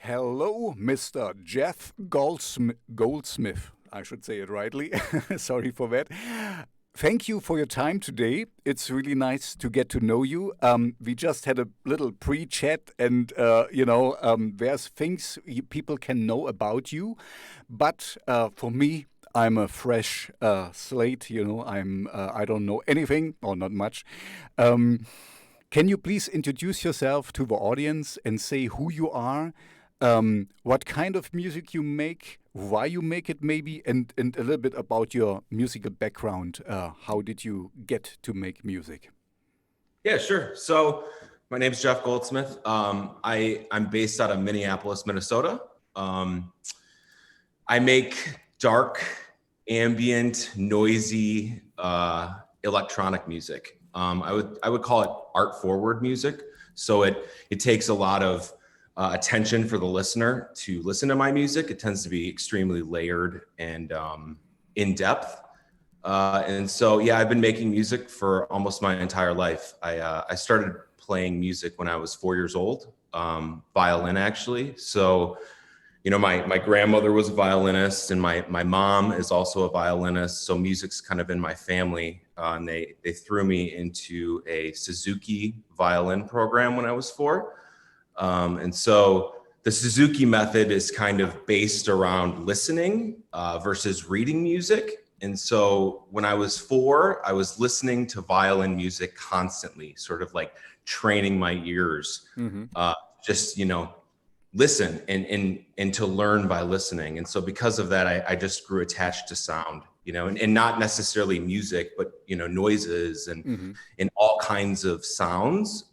Hello, Mr. Jeff Goldsmith. I should say it rightly. Sorry for that. Thank you for your time today. It's really nice to get to know you. We just had a little pre-chat, and there's things people can know about you, but for me, I'm a fresh slate. I don't know anything or not much. Can you please introduce yourself to the audience and say who you are? What kind of music you make, why you make it maybe, and a little bit about your musical background. How did you get to make music? Yeah, sure. So my name is Jeff Goldsmith. I'm based out of Minneapolis, Minnesota. I make dark, ambient, noisy, electronic music. I would call it art forward music. So it takes a lot of attention for the listener to listen to my music. It tends to be extremely layered and in depth. And so, yeah, I've been making music for almost my entire life. I started playing music when I was 4 years old, violin actually. So, my grandmother was a violinist, and my mom is also a violinist. So music's kind of in my family. And they threw me into a Suzuki violin program when I was 4. And so the Suzuki method is kind of based around listening versus reading music. And so when I was 4, I was listening to violin music constantly, sort of like training my ears, listen and to learn by listening. And so because of that, I just grew attached to sound, and not necessarily music, but, noises and all kinds of sounds.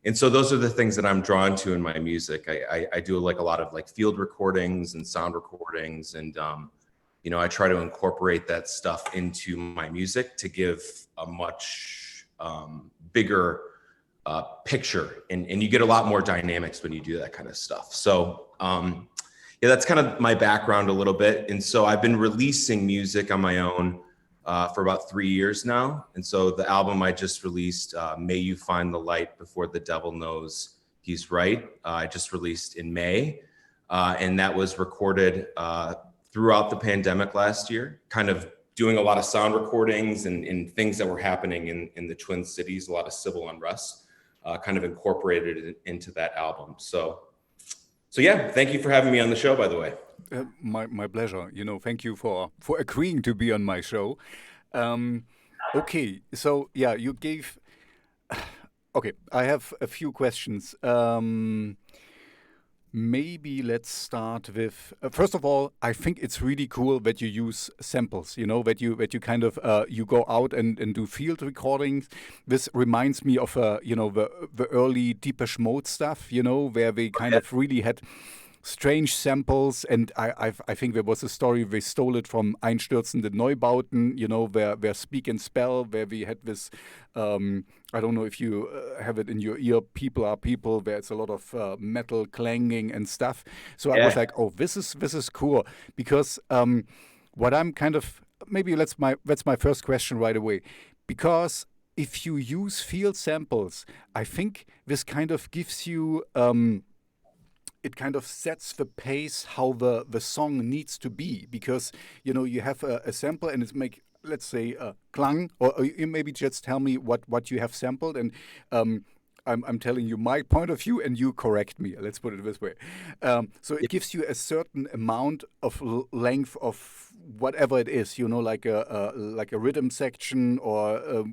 And so those are the things that I'm drawn to in my music. I do like a lot of like field recordings and sound recordings. And, I try to incorporate that stuff into my music to give a much bigger picture. And you get a lot more dynamics when you do that kind of stuff. So, that's kind of my background a little bit. And so I've been releasing music on my own for about 3 years now. And so the album I just released, May You Find the Light Before the Devil Knows He's Right, I just released in May. And that was recorded throughout the pandemic last year, kind of doing a lot of sound recordings and things that were happening in the Twin Cities, a lot of civil unrest, kind of incorporated it into that album. So yeah, thank you for having me on the show, by the way. My pleasure. Thank you for agreeing to be on my show. Okay, so yeah, you gave. Okay, I have a few questions. Maybe let's start with first of all, I think it's really cool that you use samples. That you kind of you go out and do field recordings. This reminds me of the early Depeche Mode stuff. Where they kind of really had strange samples, and I think there was a story they stole it from Einstürzende Neubauten, where Speak and Spell, where we had this, I don't know if you have it in your ear, People Are People, where it's a lot of metal clanging and stuff. So I was like, oh, this is cool, because what I'm kind of, maybe that's my first question right away, because if you use field samples, I think this kind of gives you it kind of sets the pace how the song needs to be, because you have a sample and it's let's say klang, or you maybe just tell me what you have sampled, and I'm telling you my point of view and you correct me, let's put it this way. So it gives you a certain amount of length of whatever it is, like a rhythm section or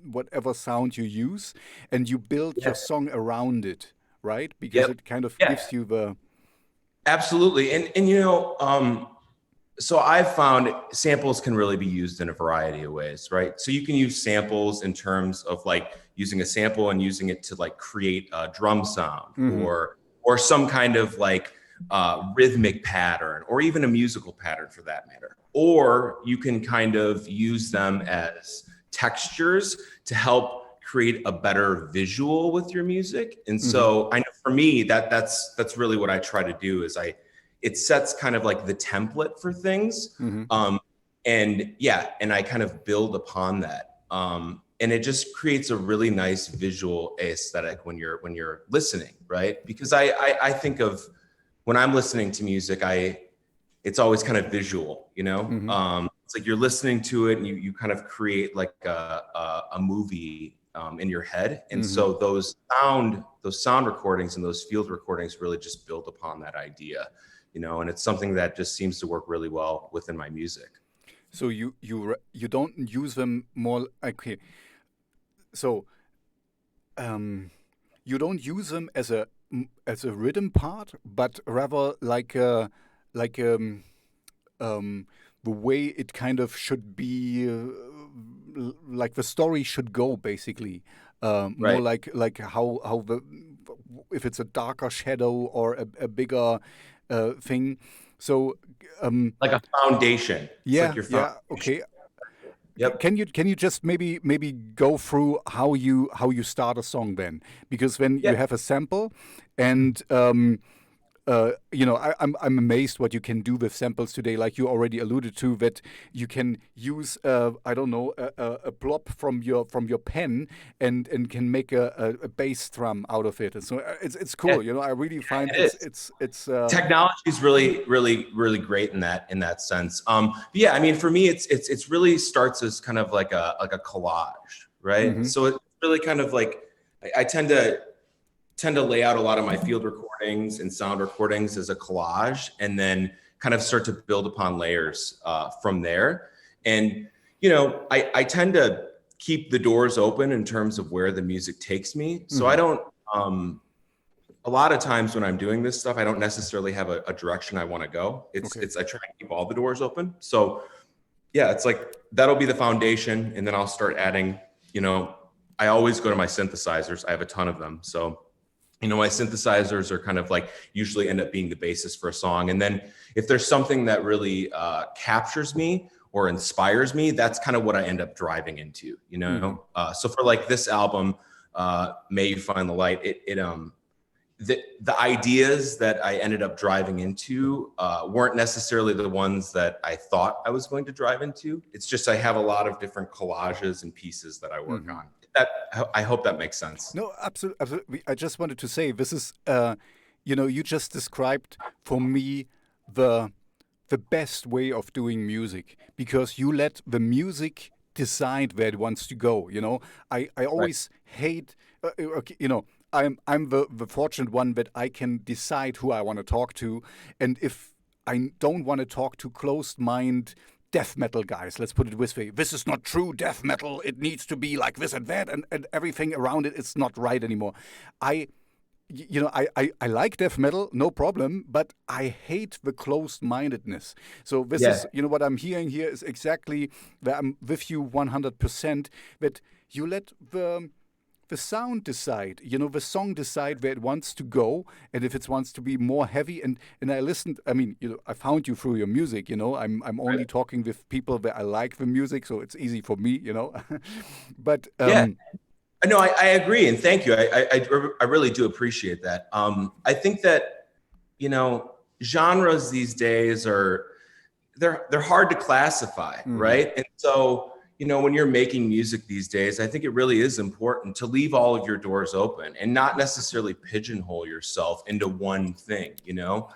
whatever sound you use, and you build your song around it. Right? Because it kind of gives you the... Absolutely. And so I've found samples can really be used in a variety of ways, right? So you can use samples in terms of like using a sample and using it to like create a drum sound or some kind of like rhythmic pattern, or even a musical pattern for that matter. Or you can kind of use them as textures to help create a better visual with your music. And so I know for me that's really what I try to do is it sets kind of like the template for things. And I kind of build upon that. And it just creates a really nice visual aesthetic when you're listening, right? Because I think of when I'm listening to music, it's always kind of visual, you know. It's like you're listening to it and you kind of create like a movie in your head. And so those sound recordings and those field recordings really just build upon that idea, you know, and it's something that just seems to work really well within my music. So you don't use them more, okay. So you don't use them as a rhythm part, but rather like the way it kind of should be, like the story should go, basically. More like how the, if it's a darker shadow or a bigger thing. So like a foundation. It's like your foundation. Okay. Yep. Can you just maybe go through how you start a song then? Because when you have a sample, and you know, I'm amazed what you can do with samples today. Like you already alluded to, that you can use I don't know, a blob from your pen and can make a bass drum out of it. And so it's cool. You know, I really find it's technology is really great in that sense. Yeah, I mean, for me, it's really starts as kind of like a collage, right? So it's really kind of like I tend to lay out a lot of my field recordings and sound recordings as a collage, and then kind of start to build upon layers from there. And, you know, I tend to keep the doors open in terms of where the music takes me. So I don't, a lot of times when I'm doing this stuff, I don't necessarily have a direction I want to go. I try to keep all the doors open. So yeah, it's like, that'll be the foundation. And then I'll start adding, you know, I always go to my synthesizers. I have a ton of them. So, you know, my synthesizers are kind of like usually end up being the basis for a song. And then if there's something that really captures me or inspires me, that's kind of what I end up driving into, you know? So for like this album, May You Find the Light, the ideas that I ended up driving into weren't necessarily the ones that I thought I was going to drive into. It's just I have a lot of different collages and pieces that I work on. I hope that makes sense. No, absolutely. I just wanted to say, this is, you know, you just described for me the best way of doing music, because you let the music decide where it wants to go. You know, I always hate, you know, I'm the fortunate one that I can decide who I want to talk to, and if I don't want to talk to closed mind death metal guys, let's put it this way, this is not true death metal, it needs to be like this and that, and everything around it, it's not right anymore. I like death metal, no problem, but I hate the closed-mindedness. So this is, you know, what I'm hearing here is exactly where I'm with you 100%, that you let the sound decide, you know, the song decide where it wants to go, and if it wants to be more heavy. And I listened, I mean, you know, I found you through your music, you know, I'm only talking with people that I like the music, so it's easy for me, you know. But no, I agree, and thank you. I really do appreciate that. I think that, you know, genres these days they're hard to classify, right? And so, you know, when you're making music these days, I think it really is important to leave all of your doors open and not necessarily pigeonhole yourself into one thing, you know?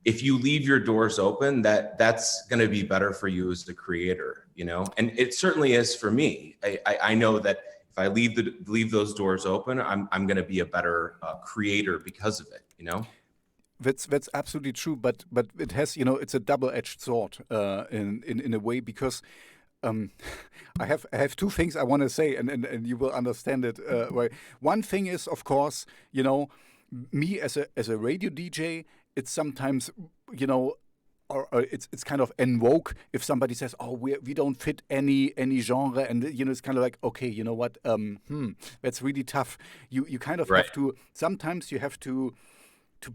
If you leave your doors open, that's going to be better for you as the creator, you know? And it certainly is for me. I know that if I leave those doors open, I'm going to be a better creator because of it, you know? That's absolutely true, but it has, you know, it's a double-edged sword in a way, because I have two things I want to say, and you will understand it. One thing is, of course, you know, me as a radio DJ, it's sometimes, you know, or it's kind of en vogue if somebody says, "Oh, we don't fit any genre," and you know, it's kind of like, okay, you know what, that's really tough. You kind of have to, sometimes you have to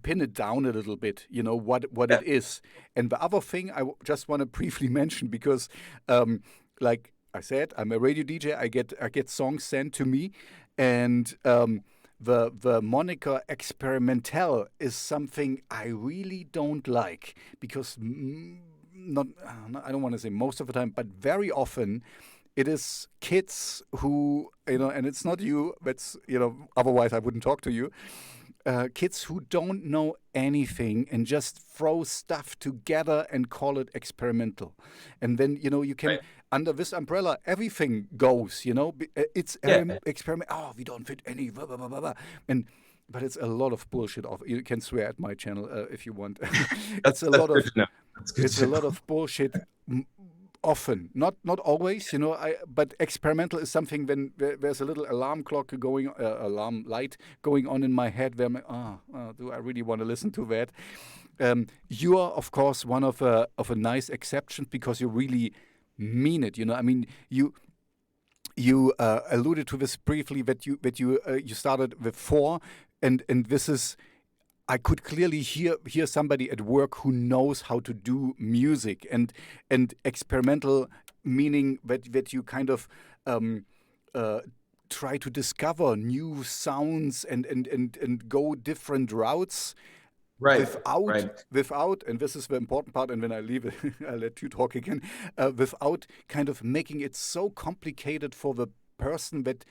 pin it down a little bit, you know, what it is. And the other thing I just want to briefly mention, because like I said, I'm a radio DJ. I get songs sent to me, and the moniker experimental is something I really don't like, because I don't want to say most of the time, but very often it is kids who, you know, and it's not you, that's, you know, otherwise I wouldn't talk to you. kids who don't know anything and just throw stuff together and call it experimental. And then, you can, Right. under this umbrella, everything goes, it's Yeah. experiment. Oh, we don't fit any, blah, blah, blah, blah, blah. But it's a lot of bullshit. You can swear at my channel if you want. That's It's a lot good of to know. That's good it's to a lot know. of bullshit. Often, not always, but experimental is something when there's a little alarm clock going, alarm light going on in my head. Where I'm like, do I really want to listen to that? You are, of course, one of a nice exception because you really mean it. I mean, you alluded to this briefly that you started with 4, and this is. I could clearly hear somebody at work who knows how to do music, and experimental, meaning that you kind of try to discover new sounds and go different routes Right. without, and this is the important part, and when I leave it, I'll let you talk again, without kind of making it so complicated for the person that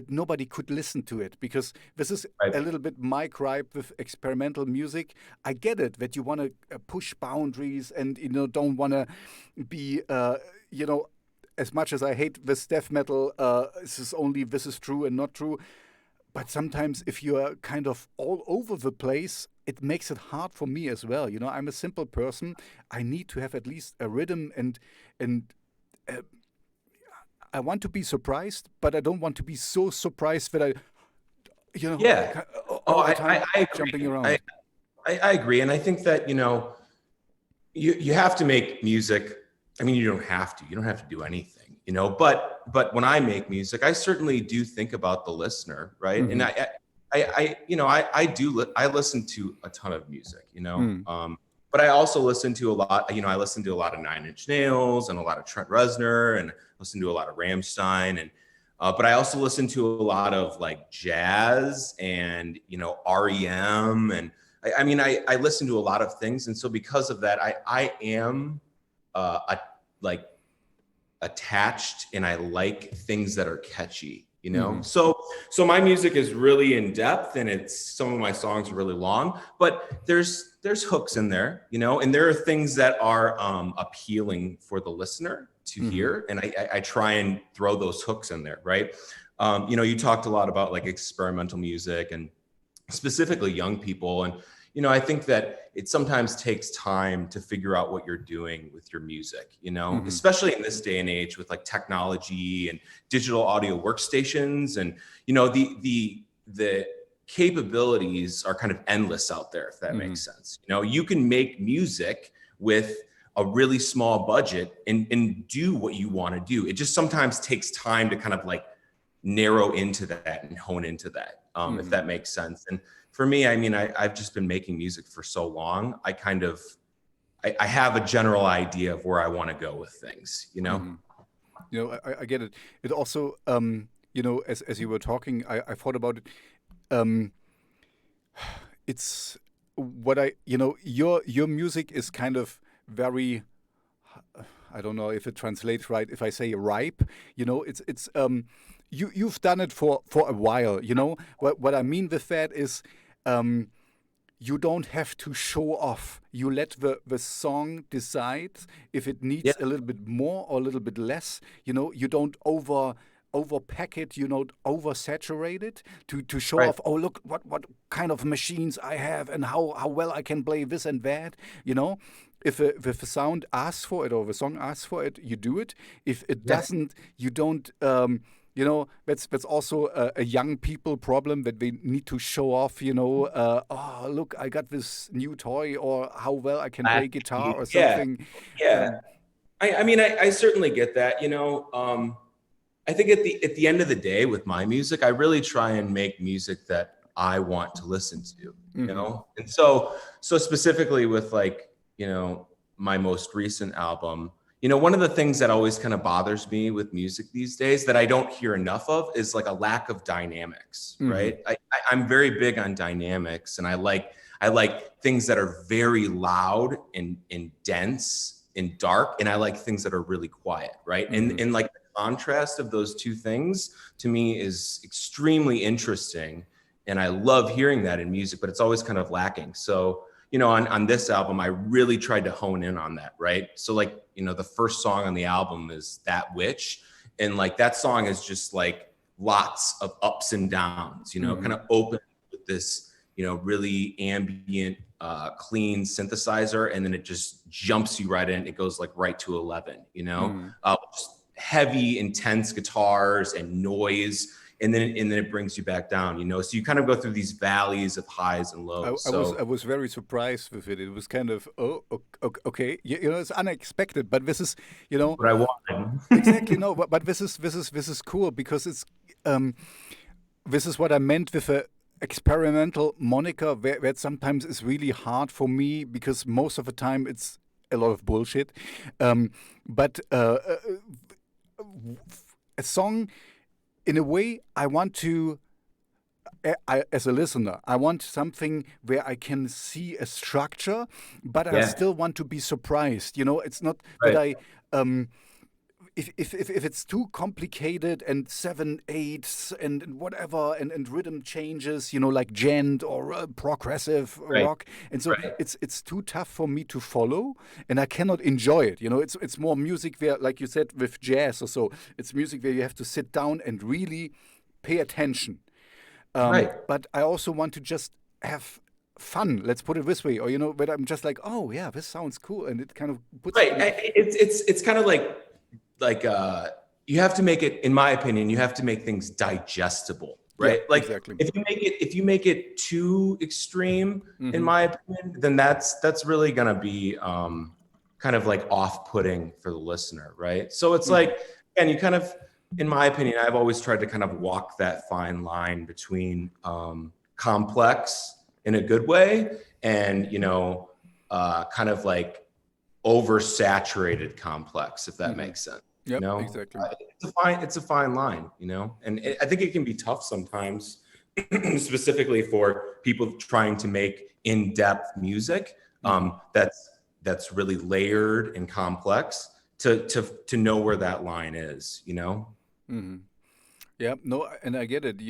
nobody could listen to it, because this is Right. a little bit my gripe with experimental music. I get it that you want to push boundaries and don't want to be as much as I hate this death metal. This is true and not true. But sometimes if you are kind of all over the place, it makes it hard for me as well. I'm a simple person. I need to have at least a rhythm and. I want to be surprised, but I don't want to be so surprised that Yeah. all the I time agree. jumping around. I agree. And I think that, you have to make music. I mean, you don't have to do anything, but when I make music, I certainly do think about the listener. Right. Mhm. And I listen to a ton of music, Mm. but I also listen to a lot, I listen to a lot of Nine Inch Nails and a lot of Trent Reznor, and listen to a lot of Rammstein, and but I also listen to a lot of like jazz and REM, and I listen to a lot of things, and so because of that, I am like attached, and I like things that are catchy. Mhm. So my music is really in depth, and some of my songs are really long, but there's hooks in there, and there are things that are appealing for the listener to Mhm. hear, and I try and throw those hooks in there, right? You talked a lot about like experimental music and specifically young people, and I think that it sometimes takes time to figure out what you're doing with your music, Mhm. especially in this day and age with like technology and digital audio workstations, and the capabilities are kind of endless out there, if that makes sense. You can make music with a really small budget and do what you want to do. It just sometimes takes time to kind of like narrow into that and hone into that, if that makes sense. And for me, I've just been making music for so long. I have a general idea of where I want to go with things, Mhm. I get it. It also, as you were talking, I thought about it. It's what your music is kind of very. I don't know if it translates right. If I say ripe, it's you've done it for a while. What I mean with that is. You don't have to show off. You let the song decide if it Yeah. needs a little bit more or a little bit less. You don't overpack it. You don't oversaturate it to show Right. off. Oh, look what kind of machines I have and how well I can play this and that. If a sound asks for it or the song asks for it, you do it. If it Yeah. doesn't, you don't. That's also a young people problem, that they need to show off. Oh, look, I got this new toy, or how well I can play guitar or Yeah. something. Yeah. Um, I certainly get that. I think at the end of the day with my music, I really try and make music that I want to listen to, mhm. And so specifically with like, my most recent album, one of the things that always kind of bothers me with music these days that I don't hear enough of is like a lack of dynamics, right? Mhm. I'm very big on dynamics, and I like things that are very loud and dense and dark, and I like things that are really quiet, right? Mhm. And like the contrast of those two things to me is extremely interesting, And I love hearing that in music, but it's always kind of lacking. So, on this album, I really tried to hone in on that, right? So like, the first song on the album is That Witch. And like that song is just like lots of ups and downs, kind of open with this, really ambient, clean synthesizer. And then it just jumps you right in. It goes like right to 11, just heavy, intense guitars and noise. And then it brings you back down, So you kind of go through these valleys of highs and lows. I was very surprised with it. It was kind of okay, it's unexpected, but this is what I wanted. Exactly, no, but this is cool because it's this is what I meant with a experimental Moniker, where it sometimes is really hard for me because most of the time it's a lot of bullshit, but a song. In a way, I want to, as a listener, I want something where I can see a structure, but I still want to be surprised. It's not that I, if it's too complicated and 7/8 and whatever and rhythm changes, like gent or progressive rock, and so it's too tough for me to follow, and I cannot enjoy it. It's more music where, like you said, with jazz or so, it's music where you have to sit down and really pay attention. But I also want to just have fun. Let's put it this way, or but I'm just like, oh yeah, this sounds cool, and it kind of puts It's kind of like you have to make it, in my opinion, you have to make things digestible, right? Yeah, exactly. If you make it too extreme, in my opinion, then that's really gonna be kind of like off-putting for the listener, right? So it's like, and you kind of, in my opinion, I've always tried to kind of walk that fine line between complex in a good way and kind of like oversaturated complex, if that makes sense. Yeah, exactly. It's a fine line, and I think it can be tough sometimes, specifically for people trying to make in-depth music that's really layered and complex to know where that line is, Yeah, no, and I get it.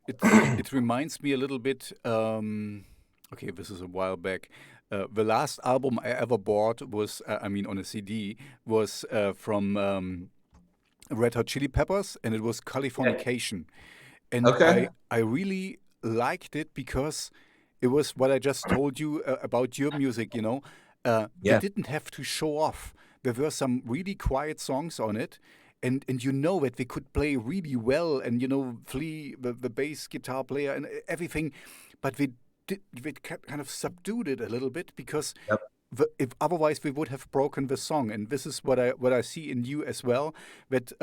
It reminds me a little bit. Okay, this is a while back. The last album I ever bought was, on a CD, was from Red Hot Chili Peppers, and it was Californication. And I really liked it because it was what I just told you about your music, They didn't have to show off. There were some really quiet songs on it, and that they could play really well, and Flea, the bass guitar player, and everything, but they kind of subdued it a little bit because if otherwise we would have broken the song. And this is what I see in you as well. That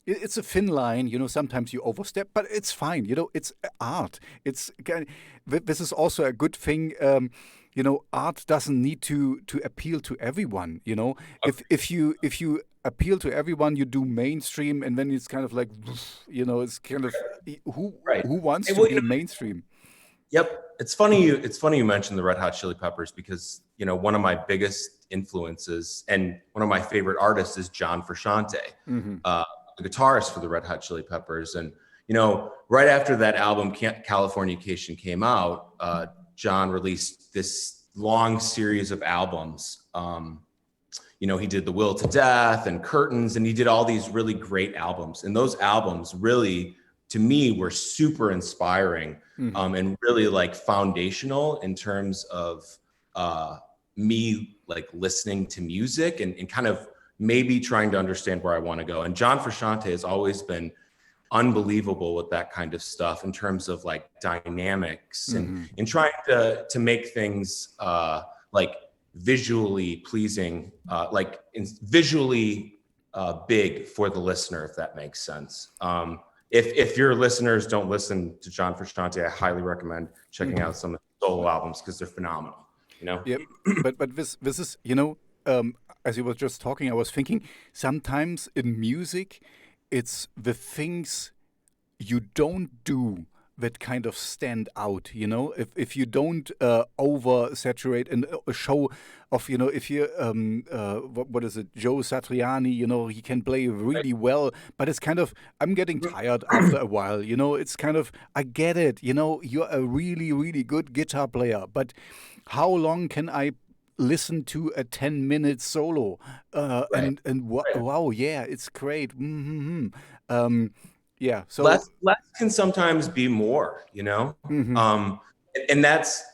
it's a thin line. Sometimes you overstep, but it's fine. It's art. This is also a good thing. Art doesn't need to appeal to everyone. If you appeal to everyone, you do mainstream, and then it's kind of like, it's kind of who wants to be mainstream. Yep. It's funny you mentioned the Red Hot Chili Peppers because, one of my biggest influences and one of my favorite artists is John Frusciante, the guitarist for the Red Hot Chili Peppers. And, right after that album, Californication, came out, John released this long series of albums. He did The Will to Death and Curtains, and he did all these really great albums. And those albums really, to me, were super inspiring and really like foundational in terms of me like listening to music and kind of maybe trying to understand where I want to go. And John Frusciante has always been unbelievable with that kind of stuff in terms of like dynamics and trying to make things like visually pleasing, visually big for the listener, if that makes sense. If your listeners don't listen to John Frusciante, I highly recommend checking out some of the solo albums because they're phenomenal. Yep. But this is as you were just talking, I was thinking sometimes in music, it's the things you don't do that kind of stand out, you know, if you don't oversaturate and a show of, you know, if you what is it, Joe Satriani, you know, he can play really well, but it's kind of, I'm getting tired after a while, you know. It's kind of, I get it, you know, you're a really, really good guitar player, but how long can I listen to a 10-minute solo? Wow, yeah, it's great. Yeah, so less can sometimes be more, you know. And that's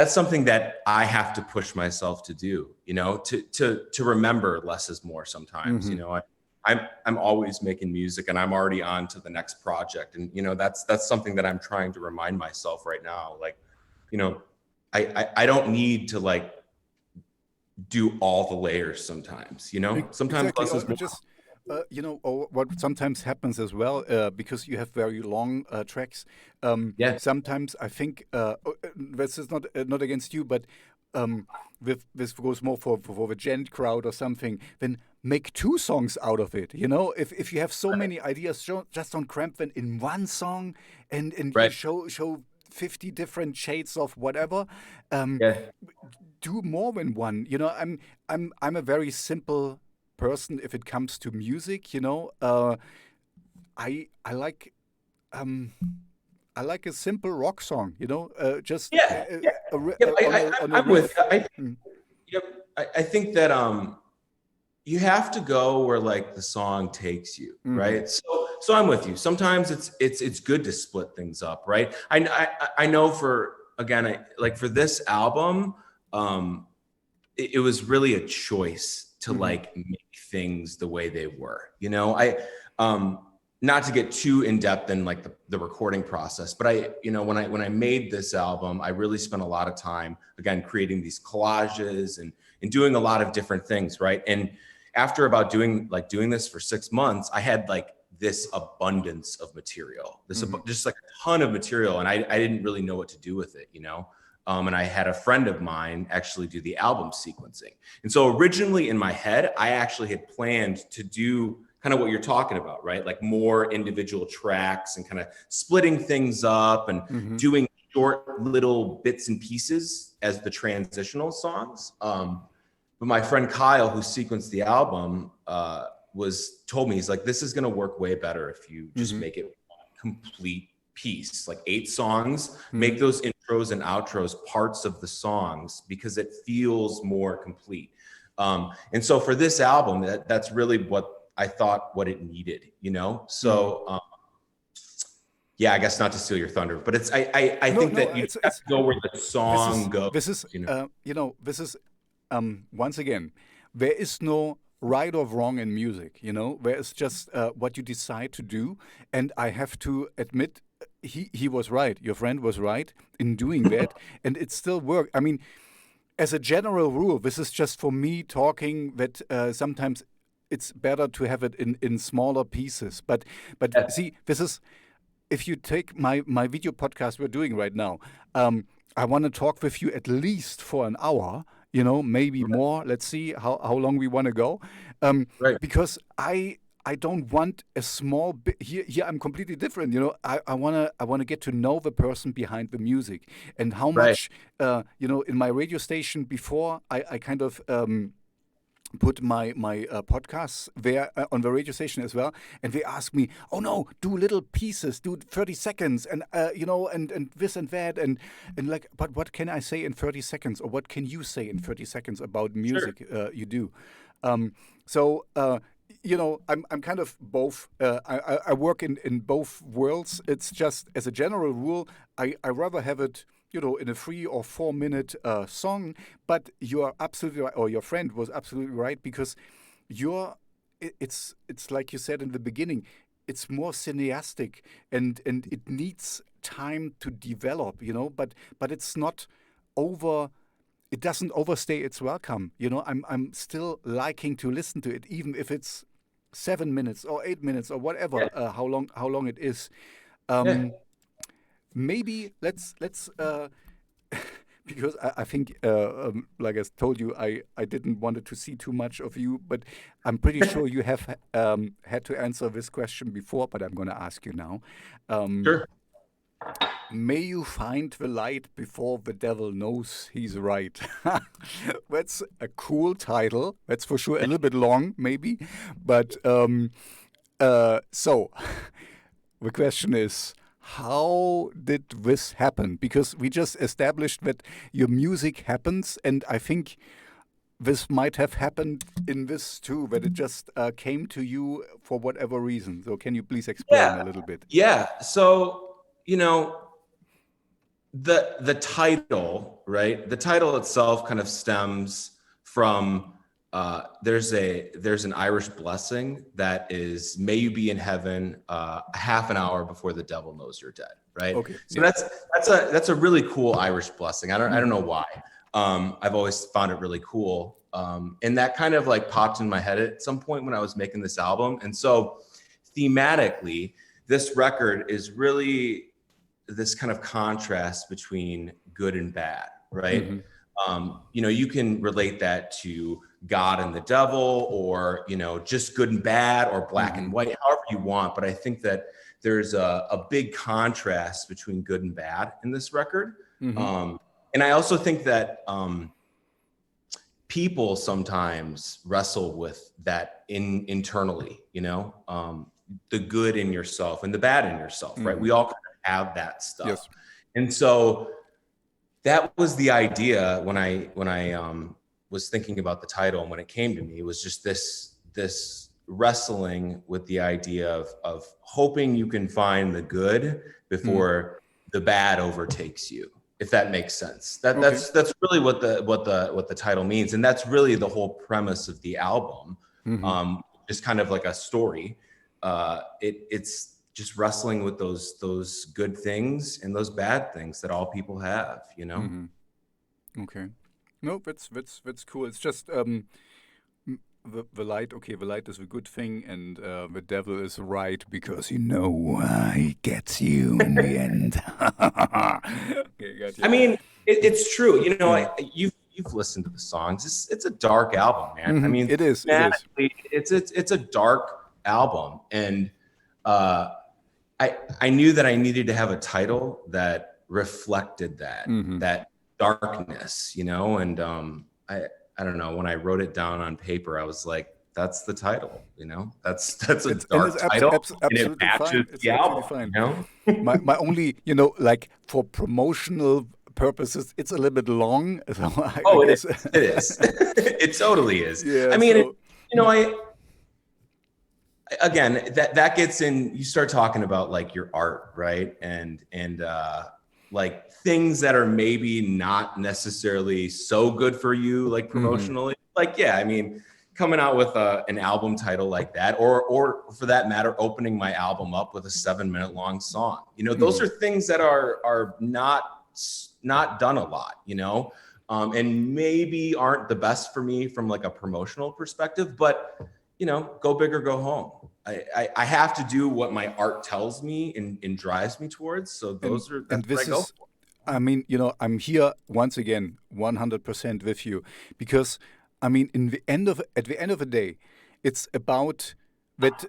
something that I have to push myself to do, you know, to remember less is more sometimes. You know, I'm always making music, and I'm already on to the next project, and you know, that's something that I'm trying to remind myself right now. Like, you know, I don't need to like do all the layers sometimes, you know. Sometimes exactly. less is more. Just you know, or what sometimes happens as well, because you have very long tracks. Yeah. Sometimes I think this is not against you, but this goes more for the gent crowd or something. Then make 2 songs out of it. You know, if you have so many ideas, just don't cramp them in one song, and you show 50 different shades of whatever. Do more than one. You know, I'm a very simple person if it comes to music. You know, I like I like a simple rock song. You know, just I'm with you. Yep. I think that you have to go where like the song takes you, right? So I'm with you. Sometimes it's good to split things up, right? I know for, again, like for this album, it was really a choice to like make things the way they were, you know. Not to get too in depth in like the recording process, but you know, when I made this album, I really spent a lot of time, again, creating these collages and doing a lot of different things, right? And after about doing this for 6 months, I had like this abundance of material, just like a ton of material, and I didn't really know what to do with it, you know. And I had a friend of mine actually do the album sequencing. And so originally in my head, I actually had planned to do kind of what you're talking about, right? Like more individual tracks and kind of splitting things up and doing short little bits and pieces as the transitional songs. But my friend Kyle, who sequenced the album, told me, he's like, this is going to work way better if you just make it one complete piece, like 8 songs, make those intros and outros parts of the songs, because it feels more complete. And so for this album, that's really what I thought what it needed, you know? So, yeah, I guess not to steal your thunder, but I think that you have to go where the song goes. This is, you know? This is, once again, there is no right or wrong in music, you know? There is just what you decide to do. And I have to admit, he was right. Your friend was right in doing that, and it still worked. I mean, as a general rule, this is just for me talking that sometimes it's better to have it in smaller pieces. But see, this is, if you take my video podcast we're doing right now, I want to talk with you at least for an hour, you know, maybe more. Let's see how long we want to go. Because I don't want a small bit here. I'm completely different. You know, I wanna get to know the person behind the music and how much. You know, in my radio station before, I kind of put my podcasts there on the radio station as well, and they ask me, "Oh no, do little pieces, do 30 seconds, and you know, and this and that, and like, but what can I say in 30 seconds, or what can you say in 30 seconds about music you do?" So. You know, I'm kind of both. I work in both worlds. It's just, as a general rule, I rather have it, you know, in a 3 or 4 minute song. But you are absolutely right, or your friend was absolutely right, because it's like you said in the beginning, it's more cineastic, and it needs time to develop, you know. But it's not over. It doesn't overstay its welcome. You know, I'm still liking to listen to it, even if it's 7 minutes or 8 minutes or whatever. How long it is. Maybe let's because I think, like I told you, I didn't want to see too much of you, but I'm pretty sure you have had to answer this question before. But I'm going to ask you now. Sure. May you find the light before the devil knows he's right. That's a cool title. That's for sure a little bit long, maybe. But so the question is, how did this happen? Because we just established that your music happens, and I think this might have happened in this too, that it just came to you for whatever reason. So can you please explain a little bit? Yeah. So, the title, right? The title itself kind of stems from there's an Irish blessing that is, may you be in heaven half an hour before the devil knows you're dead, right? Okay. So that's a really cool Irish blessing. I don't know why. I've always found it really cool. And that kind of like popped in my head at some point when I was making this album. And so thematically, this record is really this kind of contrast between good and bad, right? You can relate that to God and the devil, or, just good and bad, or black and white, however you want. But I think that there's a big contrast between good and bad in this record. And I also think that people sometimes wrestle with that internally, the good in yourself and the bad in yourself, right? We all kind of have that stuff. Yes. And so that was the idea when I was thinking about the title, and when it came to me, it was just this wrestling with the idea of hoping you can find the good before the bad overtakes you, if that makes sense. That's really what the title means, and that's really the whole premise of the album. Just kind of like a story. It's just wrestling with those good things and those bad things that all people have, Okay. No, that's cool. It's just the light. Okay, the light is a good thing, and the devil is right, because he gets you in the end. Okay, got you. I mean, it's true. You've listened to the songs. It's a dark album, man. I mean, it is. It's a dark album, and I knew that I needed to have a title that reflected that darkness, and I don't know, when I wrote it down on paper, I was like, that's the title, that's a dark title, and it matches the album, my only, like for promotional purposes, it's a little bit long. So it is. It totally is. Yeah, I mean, again, that gets in, you start talking about like your art, right? And like things that are maybe not necessarily so good for you, like promotionally. Like, yeah, I mean, coming out with an album title like that, or for that matter, opening my album up with a 7-minute long song. Those are things that are not done a lot, and maybe aren't the best for me from like a promotional perspective, but go big or go home. I have to do what my art tells me and drives me towards. So that's where I go. I mean, I'm here once again, 100% with you, because I mean, at the end of the day, it's about that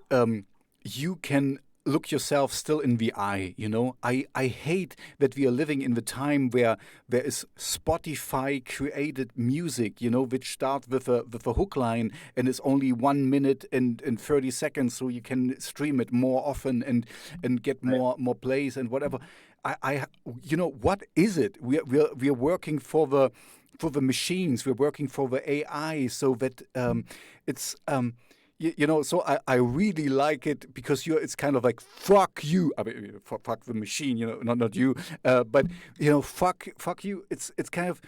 you can look yourself still in the eye. I hate that we are living in the time where there is Spotify created music, which starts with a hook line and is only 1 minute and 30 seconds, so you can stream it more often and get more plays and whatever. What is it? We're working for the machines. We're working for the AI, so that it's. So I really like it, because it's kind of like, fuck you. I mean, fuck the machine, not you. But fuck you. It's kind of,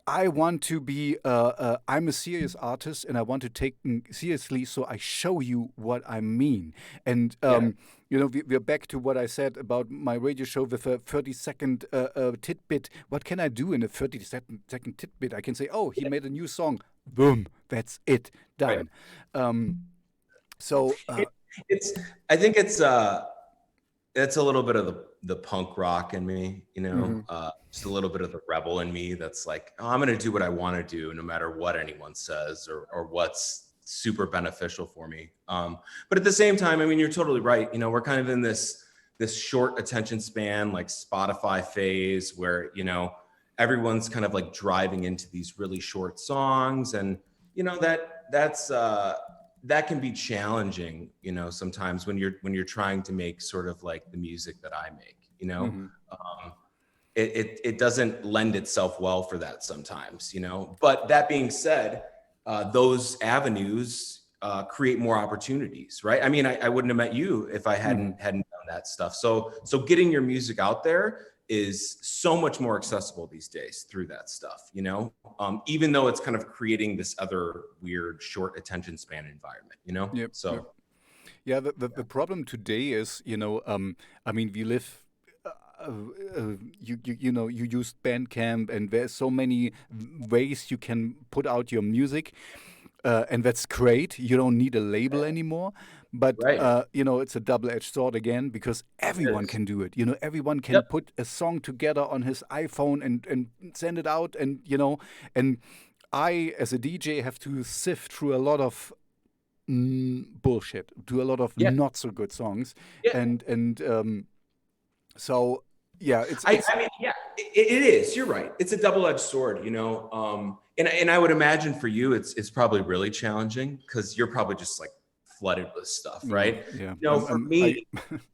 I want to be. I'm a serious artist, and I want to take it seriously. So I show you what I mean. And we're back to what I said about my radio show with a 30-second tidbit. What can I do in a 30-second tidbit? I can say, oh, he made a new song. Boom, that's it, done. Right. So I think it's a little bit of the punk rock in me, just a little bit of the rebel in me that's like, oh, I'm going to do what I want to do no matter what anyone says or what's super beneficial for me. But at the same time, I mean, you're totally right. We're kind of in this this short attention span, like Spotify phase, where, you know, everyone's kind of like driving into these really short songs. And, you know, that can be challenging, you know, sometimes when you're trying to make sort of like the music that I make, you know. It doesn't lend itself well for that sometimes, you know. But that being said, those avenues create more opportunities, right? I mean, I wouldn't have met you if I hadn't done that stuff. So getting your music out there is so much more accessible these days through that stuff, you know, even though it's kind of creating this other weird short attention span environment, you know? Yep. So. Yep. Yeah, the problem today is, you know, I mean, we live, you know, you use Bandcamp, and there's so many ways you can put out your music, and that's great. You don't need a label anymore. But, Right. you know, it's a double-edged sword again, because everyone Yes. can do it. You know, everyone can Yep. put a song together on his iPhone and send it out. And, you know, and I, as a DJ, have to sift through a lot of bullshit, to a lot of Yeah. not so good songs. Yeah. And so, yeah, it's I mean, yeah, it is. You're right. It's a double-edged sword, you know. And I would imagine for you, it's probably really challenging because you're probably just like flooded with stuff, right? Yeah. You know, for me,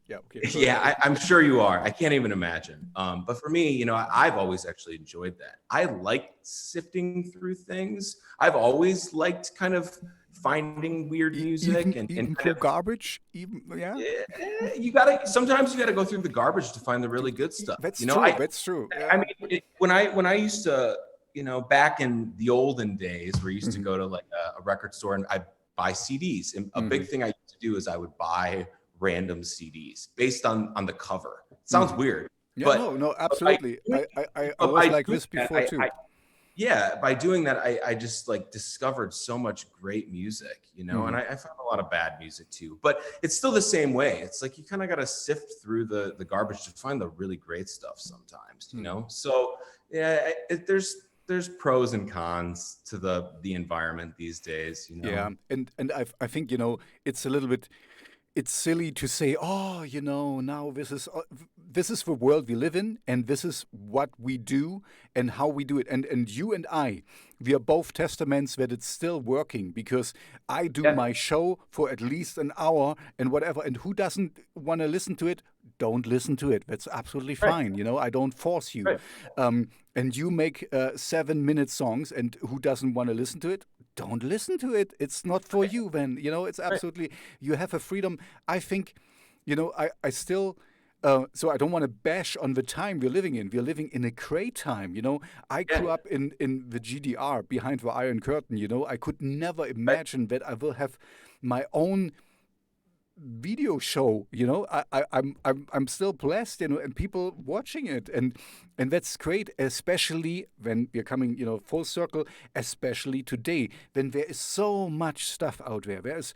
yeah, okay. Sorry. yeah, I'm sure you are. I can't even imagine. But for me, you know, I've always actually enjoyed that. I like sifting through things. I've always liked kind of finding weird music even and through kind of, garbage, even sometimes you gotta go through the garbage to find the really good stuff. That's You know, true. That's true. I mean, when I used to, you know, back in the olden days, where I used to go to like a record store and I'd buy CDs. And a big thing I used to do is I would buy random CDs based on the cover. It sounds weird. Yeah, but no, absolutely. I was like this before too. Yeah, by doing that, I just like discovered so much great music, you know, and I found a lot of bad music too. But it's still the same way. It's like you kind of got to sift through the garbage to find the really great stuff sometimes, you know. So yeah, there's pros and cons to the environment these days, you know. Yeah, and I think, you know, it's a little bit, it's silly to say, oh, you know, now this is the world we live in, and this is what we do and how we do it. And you and I, we are both testaments that it's still working, because I do my show for at least an hour and whatever. And who doesn't want to listen to it? Don't listen to it. That's absolutely fine. You know, I don't force you. And you make 7-minute songs, and who doesn't want to listen to it? Don't listen to it. It's not for you then. You know, it's absolutely, you have a freedom. I think, you know, I still, so I don't want to bash on the time we're living in. We're living in a great time, you know. I grew up in the GDR, behind the Iron Curtain, you know. I could never imagine that I will have my own video show, you know. I'm still blessed, you know, and people watching it, and that's great, especially when we're coming, you know, full circle, especially today, when there is so much stuff out there. There's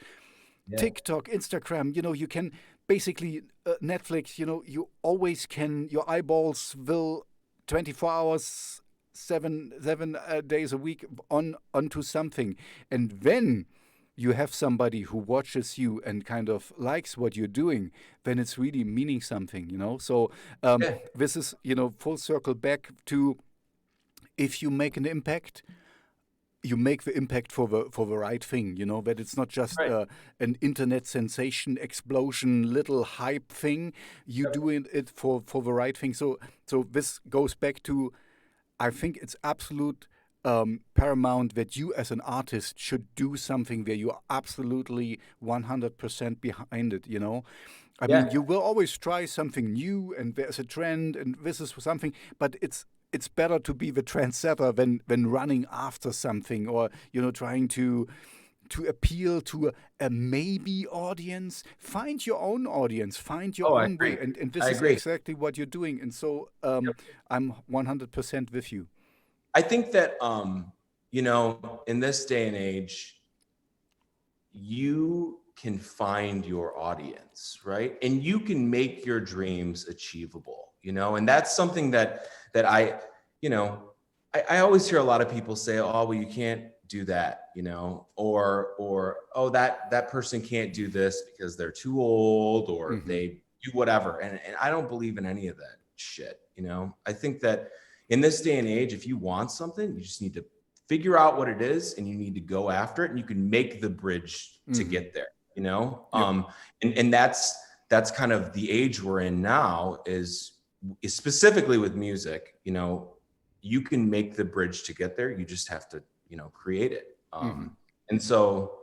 TikTok, Instagram, you know, you can basically Netflix, you know, you always can, your eyeballs will 24 hours, seven days a week onto something, and then you have somebody who watches you and kind of likes what you're doing, then it's really meaning something, you know. So this is, you know, full circle back to, if you make an impact, you make the impact for the right thing, you know, that it's not just an internet sensation, explosion, little hype thing. You do it for the right thing. So this goes back to, I think it's absolute paramount that you as an artist should do something where you are absolutely 100% behind it, you know. I mean, you will always try something new, and there's a trend, and this is something, but it's better to be the trendsetter than running after something, or, you know, trying to appeal to a maybe audience. Find your own audience, find your own way, and this is exactly what you're doing. And so I'm 100% with you. I think that, you know, in this day and age, you can find your audience, right? And you can make your dreams achievable, you know? And that's something that I, you know, I always hear a lot of people say, oh, well, you can't do that, you know, or oh, that person can't do this because they're too old, or they do whatever. And I don't believe in any of that shit. You know, I think that in this day and age, if you want something, you just need to figure out what it is and you need to go after it, and you can make the bridge to get there, you know? And that's kind of the age we're in now is specifically with music, you know, you can make the bridge to get there. You just have to, you know, create it. And so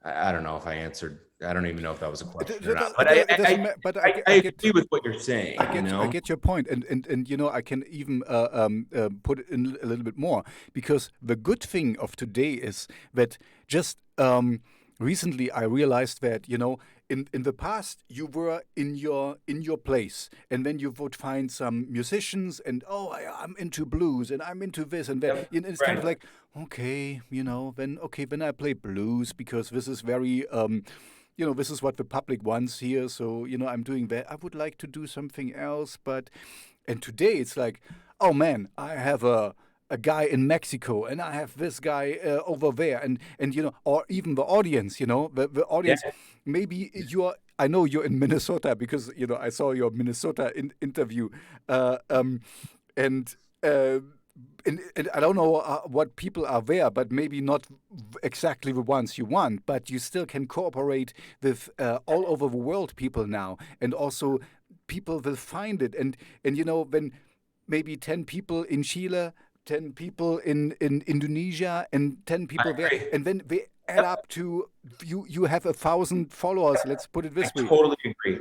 I don't know if I answered. I don't even know if that was a question or not. But I agree with what you're saying. I get your point, and you know, I can even put it in a little bit more, because the good thing of today is that just recently I realized that, you know, in the past you were in your place, and then you would find some musicians and I'm into blues and I'm into this and that. And it's kind of like, okay, you know, then I play blues because this is very you know, this is what the public wants here, so, you know, I'm doing that. I would like to do something else, and today it's like, oh man, I have a guy in Mexico, and I have this guy over there, and you know, or even the audience, you know, the audience. Maybe I know you're in Minnesota because, you know, I saw your Minnesota interview, and I don't know what people are there, but maybe not exactly the ones you want, but you still can cooperate with all over the world people now, and also people will find it, and you know, when maybe 10 people in Chile, 10 people in Indonesia, and 10 people there, and then they add up to you have 1,000 followers. Let's put it this way.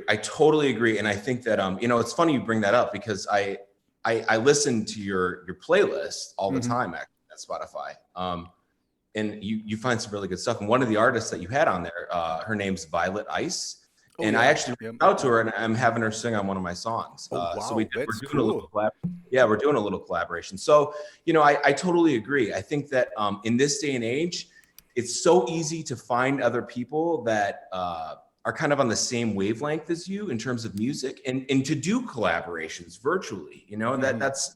I totally agree, and I think that you know, it's funny you bring that up because I listen to your playlist all the time actually at Spotify, and you find some really good stuff. And one of the artists that you had on there, her name's Violet Ice, and I actually reached out to her, and I'm having her sing on one of my songs. So we're doing a little we're doing a little collaboration. So, you know, I totally agree. I think that in this day and age, it's so easy to find other people that are kind of on the same wavelength as you in terms of music, and to do collaborations virtually, you know, that's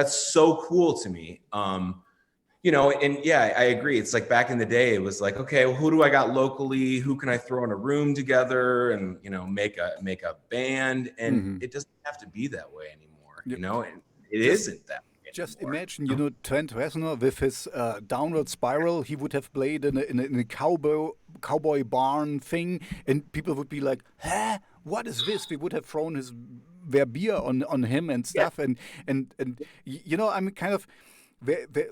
so cool to me. You know, and yeah, I agree. It's like back in the day, it was like, okay, well, who do I got locally? Who can I throw in a room together and, you know, make a band? And it doesn't have to be that way anymore, you know, and it isn't that. Just imagine, you know, Trent Reznor with his downward spiral. He would have played in a cowboy barn thing, and people would be like, "Huh? What is this?" They would have thrown their beer on him and stuff, and you know, I'm kind of.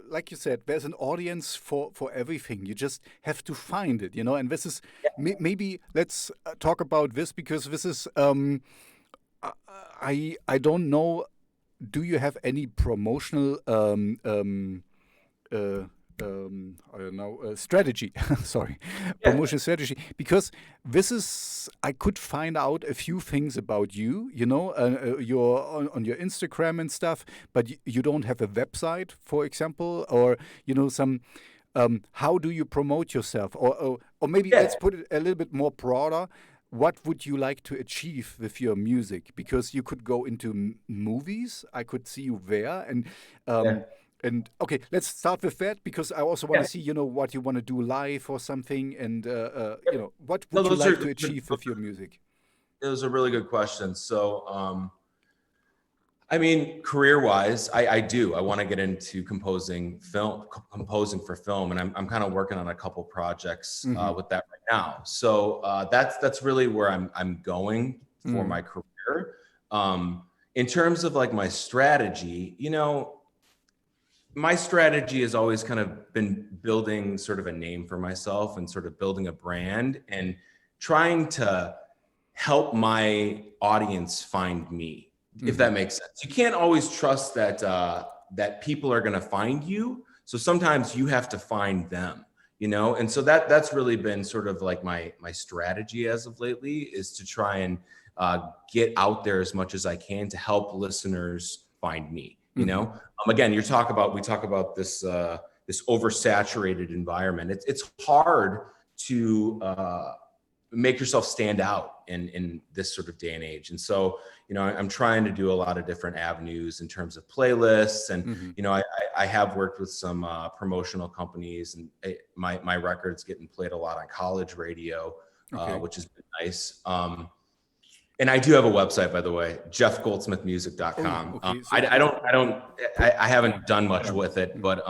Like you said, there's an audience for everything. You just have to find it, you know. And this is maybe let's talk about this, because this is I don't know. Do you have any promotional I don't know, strategy? Sorry, promotion strategy. Because this is, I could find out a few things about you. You know, you're on your Instagram and stuff, but you don't have a website, for example, or you know, some. How do you promote yourself? Or maybe let's put it a little bit more broader. What would you like to achieve with your music? Because you could go into movies. I could see you there, and okay, let's start with that, because I also want to see, you know, what you want to do live or something, and you know, what would you like to achieve with your music? Those are really good questions. So, I mean, career-wise, I want to get into composing for film, and I'm kind of working on a couple projects with that right now. So that's really where I'm going for my career. In terms of like my strategy, you know, my strategy has always kind of been building sort of a name for myself and sort of building a brand and trying to help my audience find me, if that makes sense. You can't always trust that that people are going to find you. So sometimes you have to find them, you know? And so that's really been sort of like my strategy as of lately, is to try and get out there as much as I can to help listeners find me. You know, again, we talk about this this oversaturated environment. It's hard to make yourself stand out in this sort of day and age. And so, you know, I'm trying to do a lot of different avenues in terms of playlists, and you know, I have worked with some promotional companies, and my record's getting played a lot on college radio, which has been nice. And I do have a website, by the way, jeffgoldsmithmusic.com. Okay, so I haven't done much with it, but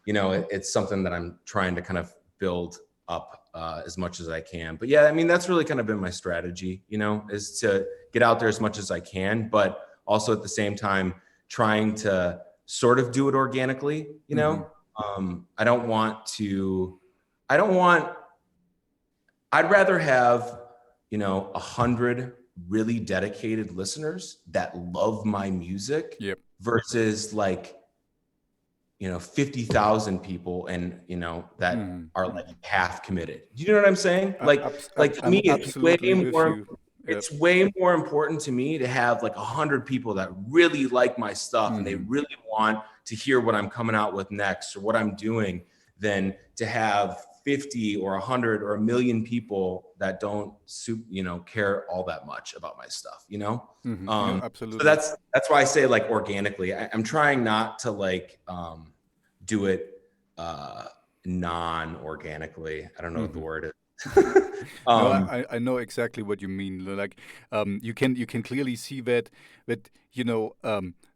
it's something that I'm trying to kind of build up as much as I can. But yeah, I mean, that's really kind of been my strategy, is to get out there as much as I can, but also at the same time trying to sort of do it organically. I'd rather have 100 really dedicated listeners that love my music. Yep. Versus 50,000 people and that are like half committed. Do you know what I'm saying? To me, it's way more. It's way more important to me to have 100 people that really like my stuff and they really want to hear what I'm coming out with next or what I'm doing than to have 50 or 100 or 1 million people that don't care all that much about my stuff, absolutely. So that's why I say organically. I'm trying not to do it non-organically. I don't know what the word is. No, I know exactly what you mean. You can clearly see that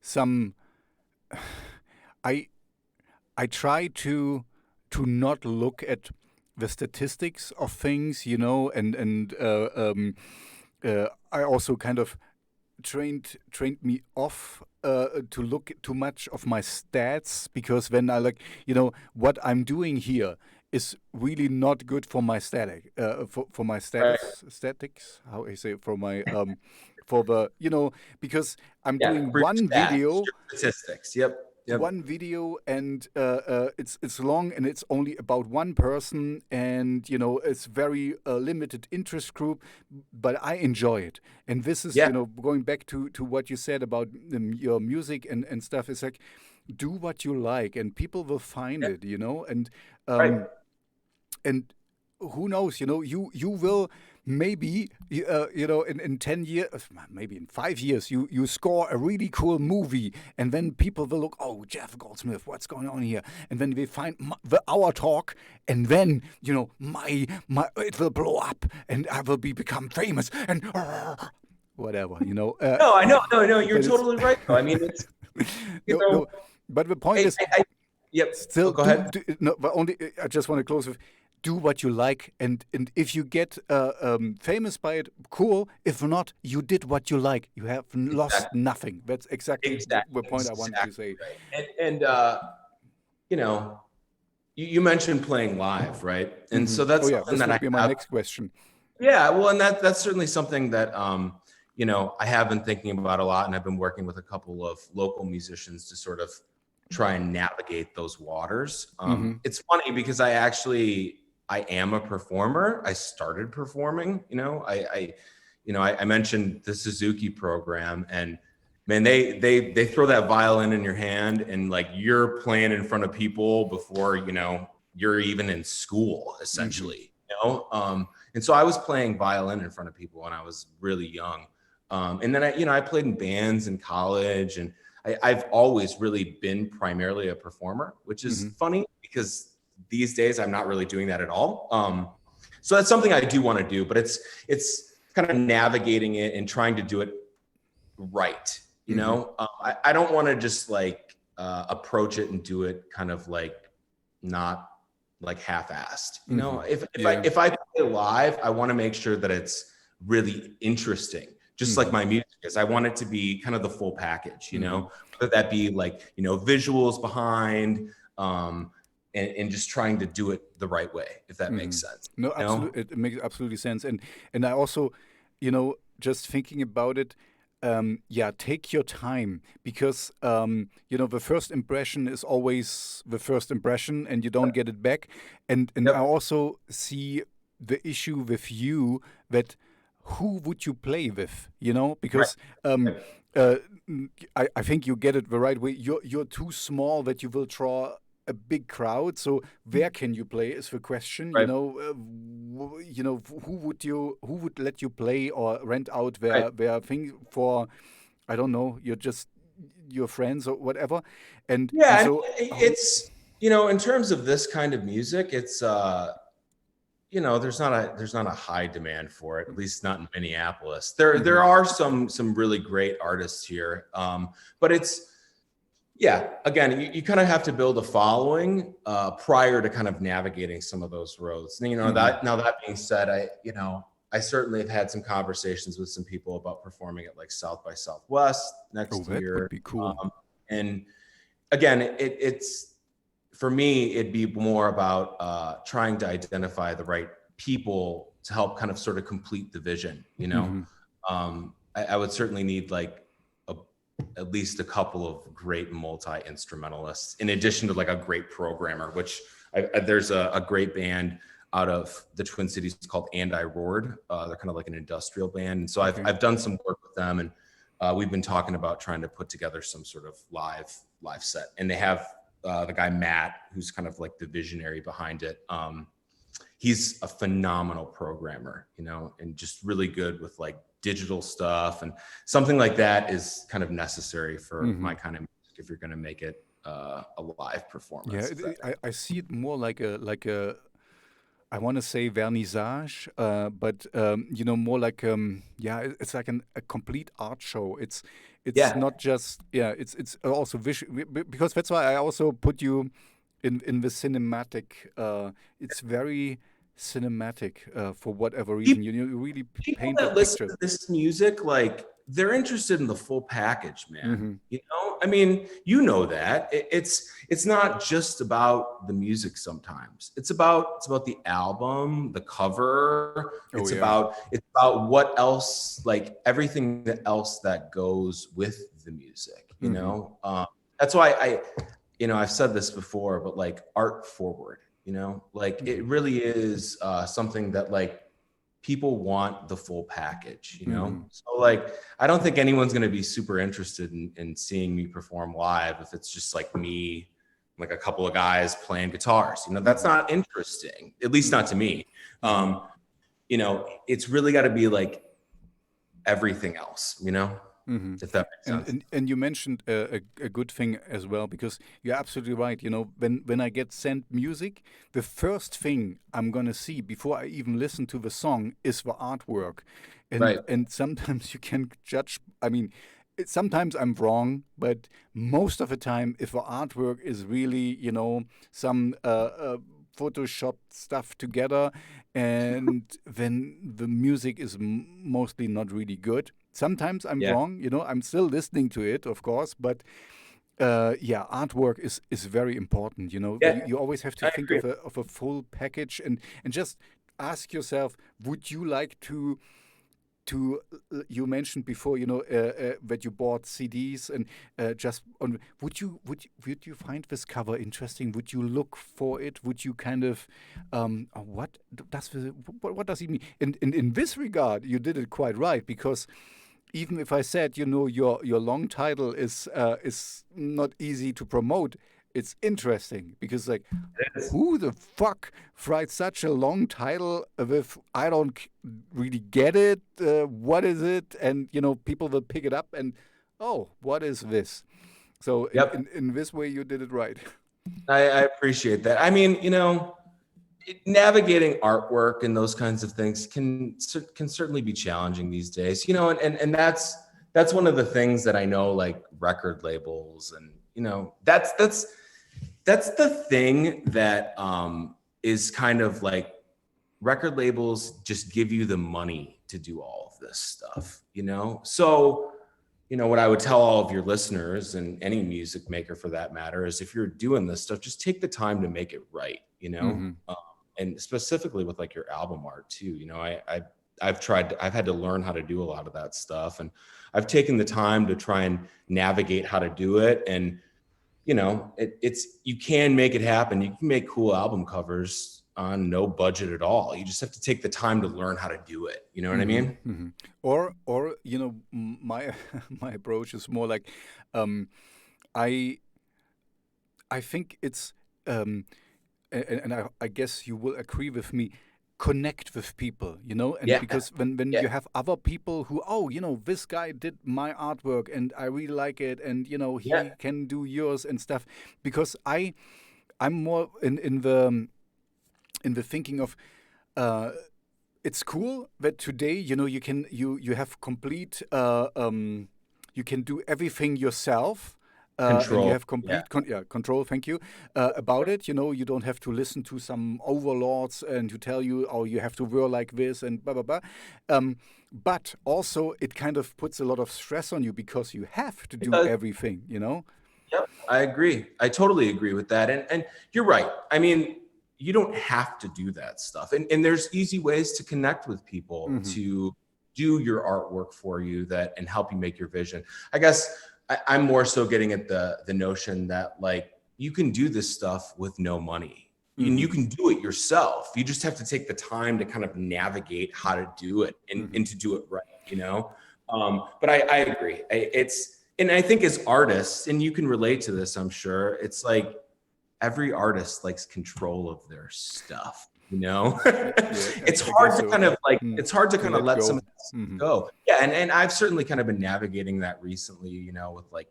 some I try to not look at the statistics of things, and I also kind of trained me off to look too much of my stats, because when I what I'm doing here is really not good for my for my statics, how I say, for my for the because I'm doing one video statistics. Yep. One video, and it's long, and it's only about one person, and it's very limited interest group, but I enjoy it. And this is going back to what you said about your music and stuff. It's do what you like, and people will find it, and and who knows, you will maybe in 10 years, maybe in 5 years, you score a really cool movie, and then people will look, oh, Jeff Goldsmith, what's going on here? And then they find our talk, and then my it will blow up, and I will become famous, and whatever, No, I know, no, you're totally right. I mean, it's no, but the point is, yep. Still, go ahead. But only I just want to close with, do what you like, and if you get famous by it, cool. If not, you did what you like. You have lost nothing. That's exactly the point I wanted to say. Right. And you mentioned playing live, right? And so that's something that would be my next question. Yeah, well, and that's certainly something that I have been thinking about a lot, and I've been working with a couple of local musicians to sort of try and navigate those waters. It's funny because I am a performer. I started performing, I mentioned the Suzuki program, and man, they throw that violin in your hand, and you're playing in front of people before, you're even in school, essentially, and so I was playing violin in front of people when I was really young. And then I played in bands in college, and I've always really been primarily a performer, which is funny because these days I'm not really doing that at all. So that's something I do want to do, but it's kind of navigating it and trying to do it right. I don't want to just approach it and do it kind of not half-assed. If I play live, I want to make sure that it's really interesting. Just like my music is, I want it to be kind of the full package, whether that be visuals behind, and just trying to do it the right way, if that makes sense. No, absolutely, it makes absolutely sense. And I also, just thinking about it, take your time, because the first impression is always the first impression, and you don't get it back. And I also see the issue with you that, who would you play with? Because I think you get it the right way. You're too small that you will draw a big crowd. So where can you play is the question. Right. Who would let you play or rent out their thing for? I don't know. You're just your friends or whatever. And so it's in terms of this kind of music, it's there's not a high demand for it, at least not in Minneapolis. There are some really great artists here, but it's again, you kind of have to build a following prior to kind of navigating some of those roads. And that being said, I certainly have had some conversations with some people about performing at like South by Southwest next year. That would be cool. And again, it's for me, it'd be more about trying to identify the right people to help kind of sort of complete the vision. I would certainly need like at least a couple of great multi-instrumentalists, in addition to like a great programmer, which there's a great band out of the Twin Cities called And I Roared. They're kind of like an industrial band. And so I've done some work with them, and we've been talking about trying to put together some sort of live set. And they have the guy Matt, who's kind of like the visionary behind it. He's a phenomenal programmer, and just really good with like digital stuff, and something like that is kind of necessary for my kind of music if you're going to make it a live performance. I see it more like a I want to say vernissage, but more like it's like a complete art show. It's not just it's also visual, because that's why I also put you in the cinematic. It's very cinematic for whatever reason. You really paint that the listen picture. to this music, like they're interested in the full package, man. I mean, that it's not just about the music. Sometimes it's about the album, the cover. It's about what else, like everything else that goes with the music. That's why I've said this before, but like art forward. It really is something that like people want the full package, So like, I don't think anyone's going to be super interested in seeing me perform live if it's just like me, like a couple of guys playing guitars. That's not interesting, at least not to me. It's really got to be like everything else, if that makes sense. And you mentioned a good thing as well, because you're absolutely right. When I get sent music, the first thing I'm going to see before I even listen to the song is the artwork. And sometimes you can judge. I mean, sometimes I'm wrong, but most of the time, if the artwork is really, some Photoshop stuff together, and then the music is mostly not really good. Sometimes I'm wrong, I'm still listening to it, of course, but artwork is very important. You always have to think of a full package, and just ask yourself, would you like to you mentioned before, that you bought CDs, and would you find this cover interesting? Would you look for it? Would you kind of what does it mean? In this regard, you did it quite right, because even if I said, your long title is not easy to promote, it's interesting, because like, who the fuck writes such a long title with I don't really get it? What is it? And people will pick it up and, oh, what is this? So in this way, you did it right. I appreciate that. I mean, navigating artwork and those kinds of things can certainly be challenging these days. And that's one of the things that I know, like record labels, and that's the thing that is kind of like, record labels just give you the money to do all of this stuff, So, what I would tell all of your listeners, and any music maker for that matter, is if you're doing this stuff, just take the time to make it right, and specifically with like your album art too. I've had to learn how to do a lot of that stuff, and I've taken the time to try and navigate how to do it. And you can make it happen. You can make cool album covers on no budget at all. You just have to take the time to learn how to do it. You know what I mean? Mm-hmm. Or my my approach is more like, I think it's and I guess you will agree with me. Connect with people, and because when you have other people who, this guy did my artwork and I really like it, and he can do yours and stuff, because I'm more in the thinking of, it's cool that today, you can you have complete you can do everything yourself. And you Control. have complete control. Thank you about it. You don't have to listen to some overlords and to tell you, oh, you have to wear like this and blah blah blah. But also, it kind of puts a lot of stress on you because you have to do everything. Yep, I agree. I totally agree with that. And you're right. I mean, you don't have to do that stuff. And there's easy ways to connect with people to do your artwork for you and help you make your vision. I guess I'm more so getting at the notion that like you can do this stuff with no money. And you can do it yourself. You just have to take the time to kind of navigate how to do it and to do it right, But I agree. And I think as artists, and you can relate to this, I'm sure, it's like every artist likes control of their stuff, it's hard to kind of like, it's hard to kind of let some of this go. Yeah. And I've certainly kind of been navigating that recently, with like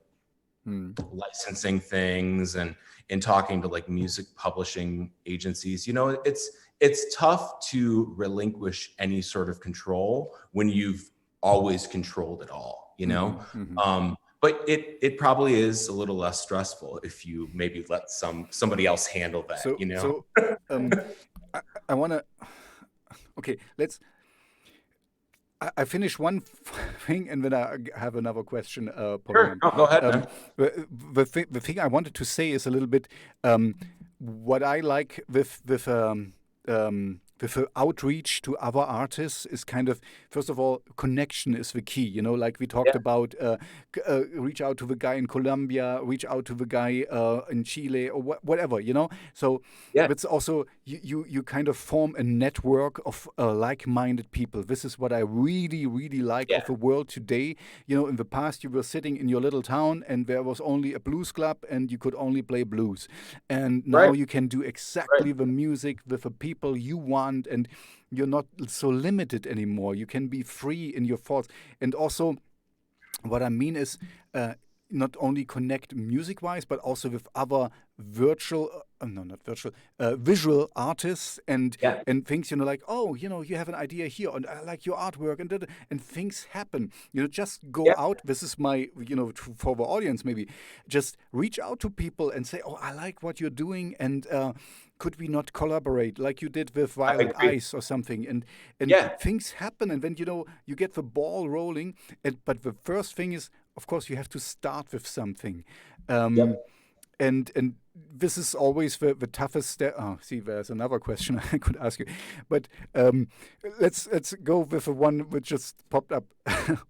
licensing things and talking to like music publishing agencies. It's tough to relinquish any sort of control when you've always controlled it all, but it probably is a little less stressful if you maybe let somebody else handle that, So I want to. Okay, I finish one thing and then I have another question. Sure, go ahead, man. The thing I wanted to say is a little bit what I like with the outreach to other artists is kind of, first of all, connection is the key. Like we talked about, reach out to the guy in Colombia, reach out to the guy in Chile or whatever. So it's also you kind of form a network of like-minded people. This is what I really, really like of the world today. In the past you were sitting in your little town and there was only a blues club and you could only play blues. And now you can do exactly the music with the people you want. And you're not so limited anymore. You can be free in your thoughts. And also, what I mean is not only connect music-wise, but also with other visual artists and things, like, oh, you have an idea here and I like your artwork and things happen. Just go out. This is my, for the audience maybe, just reach out to people and say, oh, I like what you're doing and could we not collaborate like you did with Violet Ice or something? And things happen and then, you get the ball rolling. But the first thing is, of course, you have to start with something. And this is always the toughest step. Oh, see, there's another question I could ask you, but let's go with the one which just popped up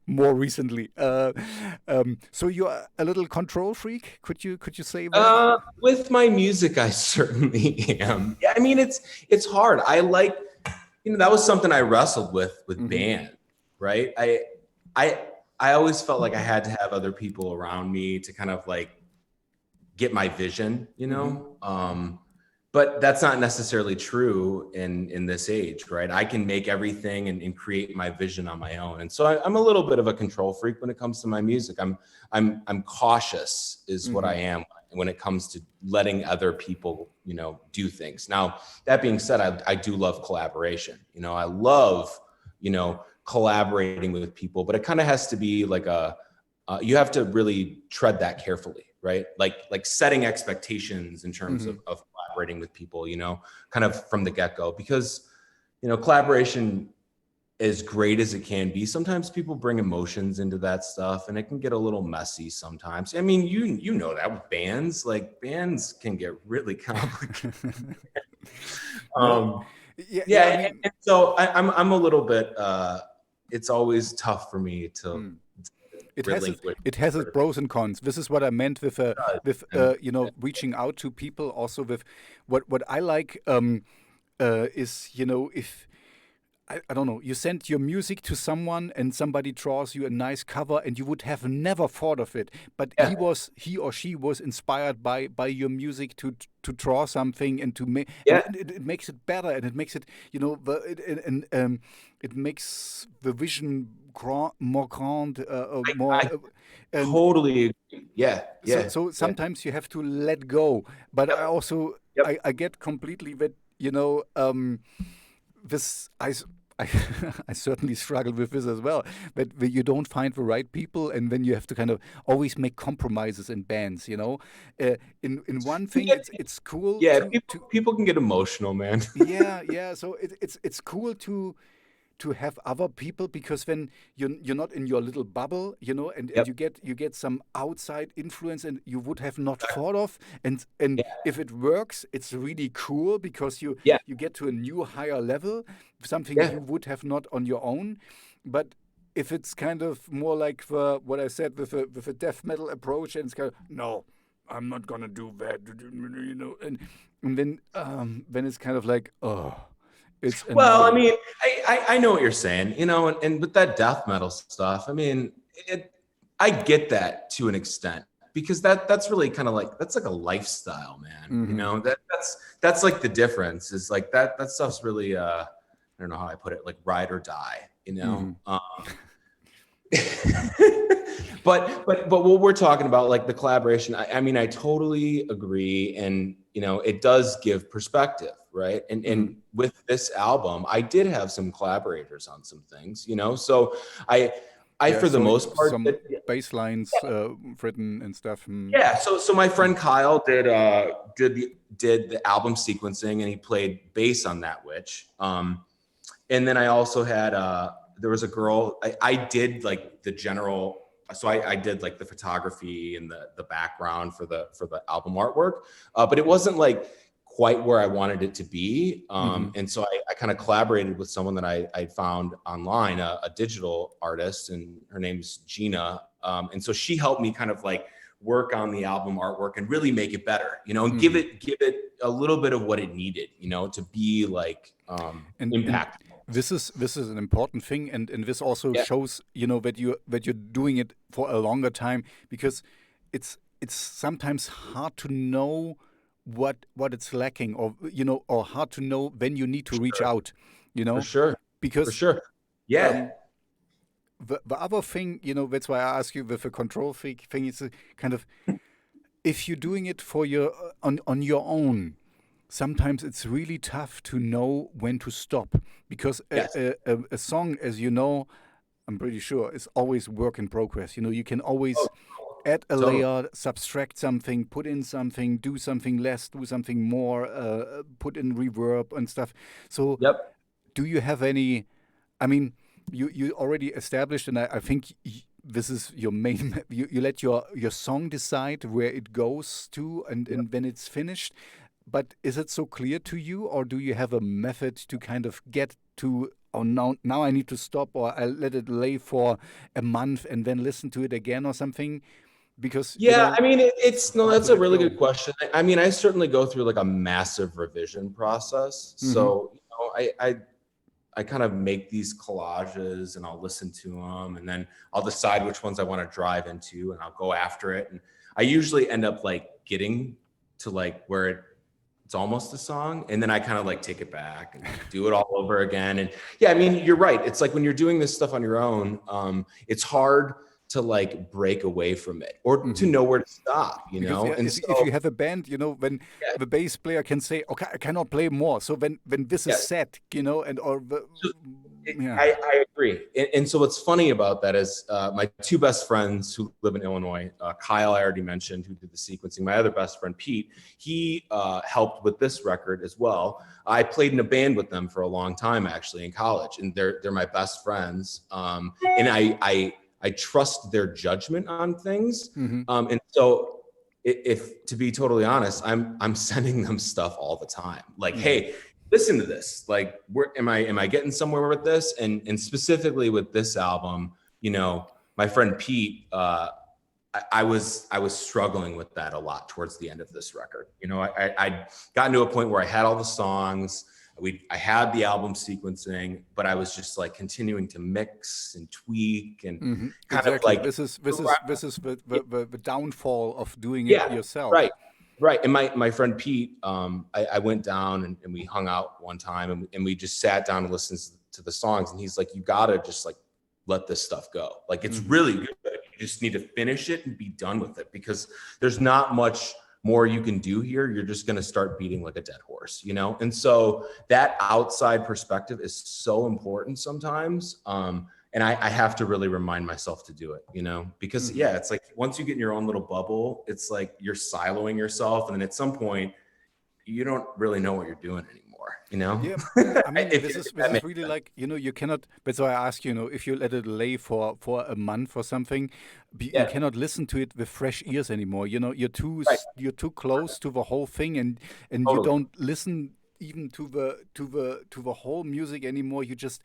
more recently. So you're a little control freak. Could you say that? With my music, I certainly am. Yeah, I mean, it's hard. I like, that was something I wrestled with band, right? I always felt like I had to have other people around me to kind of like get my vision, but that's not necessarily true in this age, right? I can make everything and create my vision on my own. And so I'm a little bit of a control freak when it comes to my music. I'm cautious is what I am when it comes to letting other people, do things. Now, that being said, I do love collaboration. I love, collaborating with people, but it kind of has to be like you have to really tread that carefully, right? Like setting expectations in terms of collaborating with people, kind of from the get-go, because, collaboration, as great as it can be, sometimes people bring emotions into that stuff and it can get a little messy sometimes. I mean, you know that with bands can get really complicated. And so I'm a little bit, it's always tough for me to it has its pros and cons. This is what I meant with reaching out to people. Also with what I like is, if I don't know, you send your music to someone and somebody draws you a nice cover and you would have never thought of it, but he or she was inspired by your music to draw something and to make it makes it better and it makes it it makes the vision more grand, more. Totally agree. So sometimes you have to let go, but I also I get completely that this I, I certainly struggle with this as well. But when you don't find the right people, and then you have to kind of always make compromises in bands. In one thing, it's cool. Yeah, people can get emotional, man. Yeah. So it's cool to have other people, because then you're not in your little bubble, and you get some outside influence, and you would have not thought of, and if it works, it's really cool, because you get to a new higher level, something you would have not on your own. But if it's kind of more like what I said with a death metal approach, and it's kind of, no, I'm not gonna do that, and then it's kind of like, oh. Well, I mean, I know what you're saying, and with that death metal stuff, I mean, I get that to an extent, because that's really kind of like, that's like a lifestyle, man. Mm-hmm. That's like the difference is like that stuff's really, I don't know how I put it, like ride or die, Mm-hmm. But what we're talking about, like the collaboration, I mean, I totally agree. And, it does give perspective, right? And with this album, I did have some collaborators on some things, so I for the most part, some bass lines written and stuff. Yeah. So my friend Kyle did the album sequencing, and he played bass on That Witch. And then I also had, there was a girl, I did like the general, so I did like the photography and the background for the album artwork, but it wasn't like quite where I wanted it to be. And so I kind of collaborated with someone that I found online, a digital artist, and her name's Gina. And so she helped me kind of like work on the album artwork and really make it better, and give it a little bit of what it needed, to be like impactful. This is an important thing, and this also shows, that you're doing it for a longer time, because it's sometimes hard to know what it's lacking, or hard to know when you need to reach out, For sure. Because for sure. Yeah. The other thing, that's why I ask you with the control freak thing, is kind of, if you're doing it for on your own, sometimes it's really tough to know when to stop, because a song, as you know, I'm pretty sure, is always work in progress. You can always add a layer, subtract something, put in something, do something less, do something more, put in reverb and stuff. So do you have any, I mean, you already established, and I think this is your main, you let your song decide where it goes to, and when it's finished. But is it so clear to you, or do you have a method to kind of get to, oh, now I need to stop, or I let it lay for a month and then listen to it again or something? Because I mean, that's a really good question. I mean, I certainly go through like a massive revision process. Mm-hmm. So I kind of make these collages, and I'll listen to them, and then I'll decide which ones I want to drive into, and I'll go after it. And I usually end up like getting to like where it's almost a song, and then I kind of like take it back and do it all over again. And I mean, you're right. It's like when you're doing this stuff on your own, it's hard to like break away from it, or to know where to stop, If you have a band, when the bass player can say, okay, I cannot play more. So when this is set, I agree. And so what's funny about that is my two best friends who live in Illinois, Kyle, I already mentioned, who did the sequencing. My other best friend, Pete, he helped with this record as well. I played in a band with them for a long time, actually, in college, and they're my best friends. And I trust their judgment on things. Mm-hmm. And so if to be totally honest, I'm sending them stuff all the time. Like, hey, listen to this. Like, where am I getting somewhere with this? And specifically with this album, my friend Pete, I was struggling with that a lot towards the end of this record. I'd gotten to a point where I had all the songs. I had the album sequencing, but I was just like continuing to mix and tweak and kind of like this is the downfall of doing it yourself. Right. And my friend Pete, I went down and we hung out one time, and we just sat down and listened to the songs, and he's like, you gotta just like let this stuff go. Like, it's really good. You just need to finish it and be done with it, because there's not much more you can do here, you're just going to start beating like a dead horse, you know? And so that outside perspective is so important sometimes. And I have to really remind myself to do it, you know, because it's like once you get in your own little bubble, it's like you're siloing yourself. And then at some point, you don't really know what you're doing anymore, you know? Yeah, I mean, this is really like, you know, you cannot, that's why I ask, you know, if you let it lay for a month or something, you cannot listen to it with fresh ears anymore. You know, you're too close to the whole thing, and Totally. you don't listen even to the whole music anymore. You just,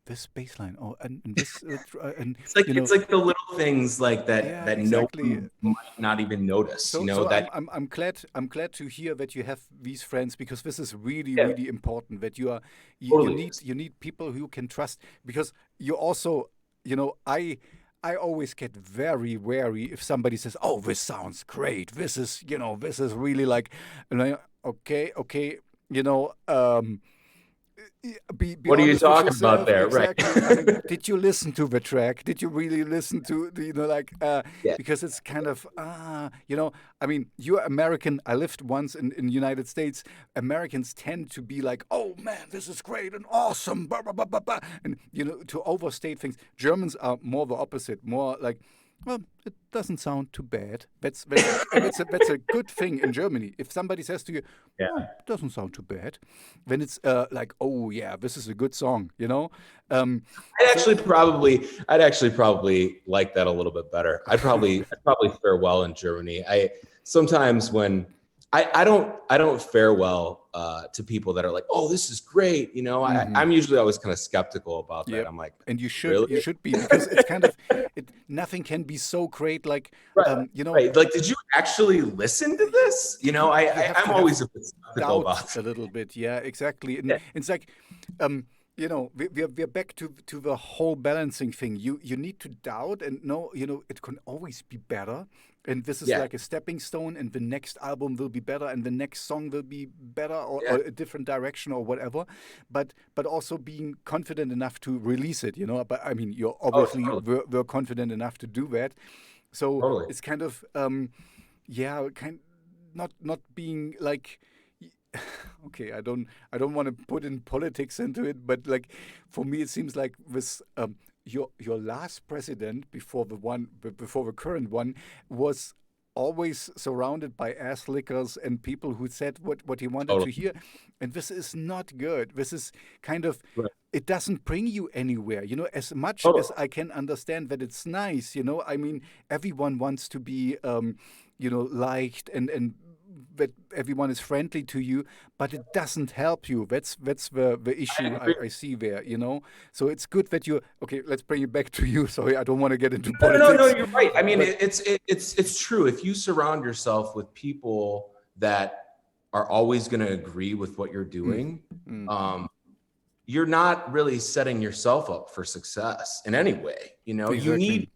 this bass line, and this, and it's like, you know, it's like the little things like that, that exactly. no one might not even notice, So, you know, that I'm glad to hear that you have these friends, because this is really important, that you need people who you can trust, because you also, you know, I always get very wary if somebody says, "Oh, this sounds great. This is, you know, this is really like," and I, okay, you know, be what are you honest with talking yourself. about there? Exactly. Right. I mean, did you listen to the track? Did you really listen to the, you know, like, Yeah. because it's kind of, you know, I mean, you're American. I lived once in the United States. Americans tend to be like, "Oh man, this is great and awesome," blah, blah, blah, blah, blah. And, you know, to overstate things. Germans are more the opposite, more like, well, it doesn't sound too bad. That's a good thing in Germany. If somebody says to you, "Oh, it doesn't sound too bad," then it's like, "Oh yeah, this is a good song," you know. I'd actually probably like that a little bit better. I'd probably fare well in Germany. I sometimes when I don't fare well to people that are like, "Oh, this is great," you know. I'm usually always kind of skeptical about that. I'm like, and you should really? be, because it's kind of nothing can be so great, like, you know, right. Like, did you actually listen to this? You know, I'm always a bit skeptical about a little bit. Yeah, exactly. And it's like, you know, we're back to the whole balancing thing. You need to doubt and know, you know, it can always be better. And this is like a stepping stone, and the next album will be better, and the next song will be better, or a different direction or whatever. But also being confident enough to release it, you know. But I mean, you're obviously were confident enough to do that. So it's kind of not being like, okay, I don't want to put in politics into it, but like, for me it seems like with your last president before the current one was always surrounded by ass lickers and people who said what he wanted to hear, and this is not good. This is kind of, it doesn't bring you anywhere, you know. As much as I can understand that it's nice, you know, I mean, everyone wants to be you know, liked, and that everyone is friendly to you, but it doesn't help you. That's the issue I see there, you know. So it's good that you, okay, let's bring it back to you. Sorry, I don't want to get into politics. No, you're right. I mean, it's true. If you surround yourself with people that are always going to agree with what you're doing, you're not really setting yourself up for success in any way. You know, Exactly.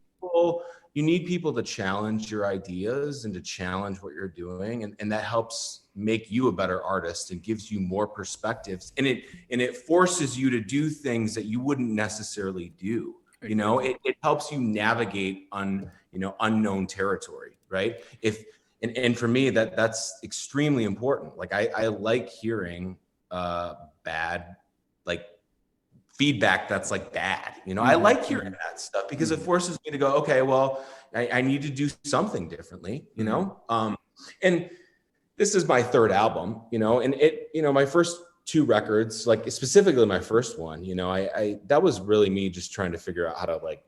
you need people to challenge your ideas and to challenge what you're doing. And that helps make you a better artist and gives you more perspectives. And it forces you to do things that you wouldn't necessarily do. Exactly. You know, it helps you navigate unknown territory, right? And for me, that's extremely important. Like I like hearing bad, like, feedback that's like bad, you know. I like hearing that stuff because it forces me to go, okay, well, I need to do something differently, you know. And this is my third album, you know, and it, you know, my first two records, like specifically my first one, you know, I that was really me just trying to figure out how to like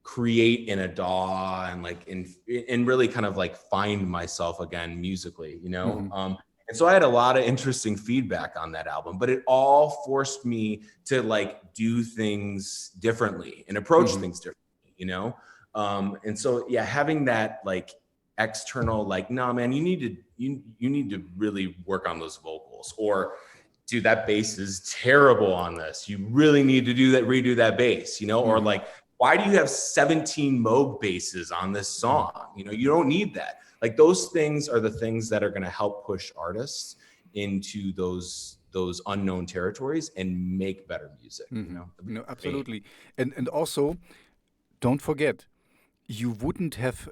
create in a DAW and like and really kind of like find myself again musically, you know. And so I had a lot of interesting feedback on that album, but it all forced me to like do things differently and approach things differently, you know? And so, yeah, having that like external, like, no, man, you need to really work on those vocals, or dude, that bass is terrible on this. You really need to redo that bass, you know? Or like, why do you have 17 Moog basses on this song? You know, you don't need that. Like, those things are the things that are going to help push artists into those unknown territories and make better music. You know? No, absolutely. And also, don't forget, you wouldn't have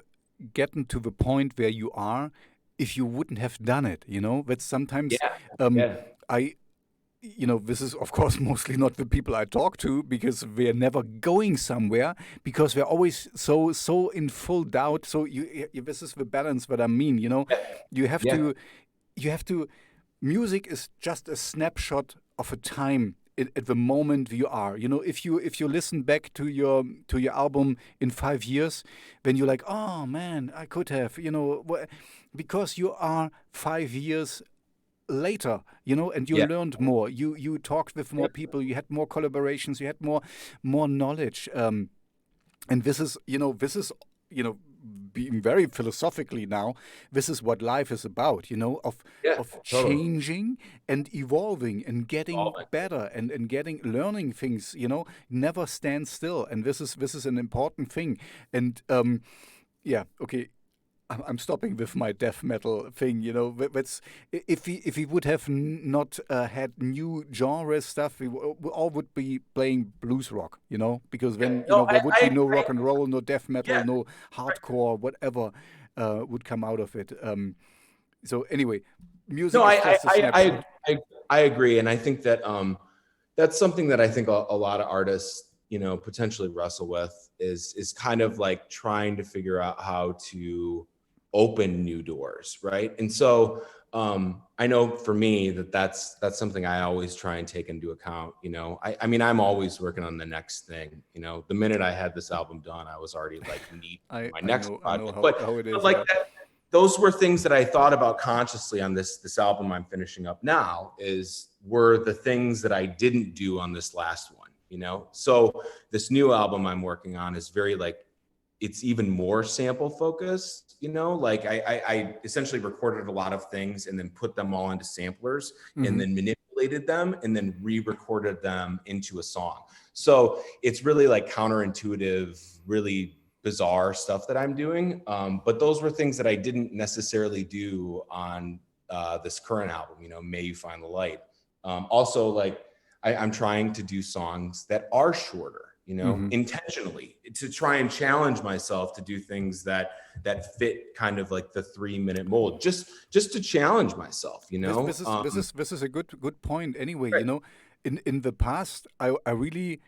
gotten to the point where you are if you wouldn't have done it, that sometimes Yeah. um, Yeah. I, this is of course mostly not the people I talk to, because we're never going somewhere, because we're always so in full doubt. So this is the balance that I mean. You have Yeah. to you have to. Music is just a snapshot of a time at the moment you are. If you listen back to your album in 5 years, then you're like, oh man, I could have, because you are 5 years later, and you Yeah. learned more. You talked with more Yep. people. You had more collaborations. You had more knowledge. And you know being very philosophically now, this is what life is about, of Yeah. Totally. changing and evolving and getting Evolving. better and getting learning things, never stand still. And this is an important thing. And yeah, okay, I'm stopping with my death metal thing. That's, if we would have not had new genre stuff, we all would be playing blues rock. Because then No, there would be no I rock and roll, no death metal, yeah. no hardcore, whatever would come out of it. So anyway, music No, is just a snapshot. I agree, and I think that that's something that I think a lot of artists, potentially wrestle with is kind of like trying to figure out how to open new doors, right? And so I know for me that's something I always try and take into account. I mean, I'm always working on the next thing. The minute I had this album done, I was already like neat my next project. I know how it is. But like that, those were things that I thought about consciously on this album I'm finishing up now. Were the things that I didn't do on this last one. So this new album I'm working on is very like, it's even more sample focused, like I essentially recorded a lot of things and then put them all into samplers and then manipulated them and then re-recorded them into a song. So it's really like counterintuitive, really bizarre stuff that I'm doing. But those were things that I didn't necessarily do on this current album, May You Find the Light. Also, like I'm trying to do songs that are shorter, intentionally, to try and challenge myself to do things that fit kind of like the 3-minute mold, just to challenge myself, This is a good point anyway. Right. In the past, I really,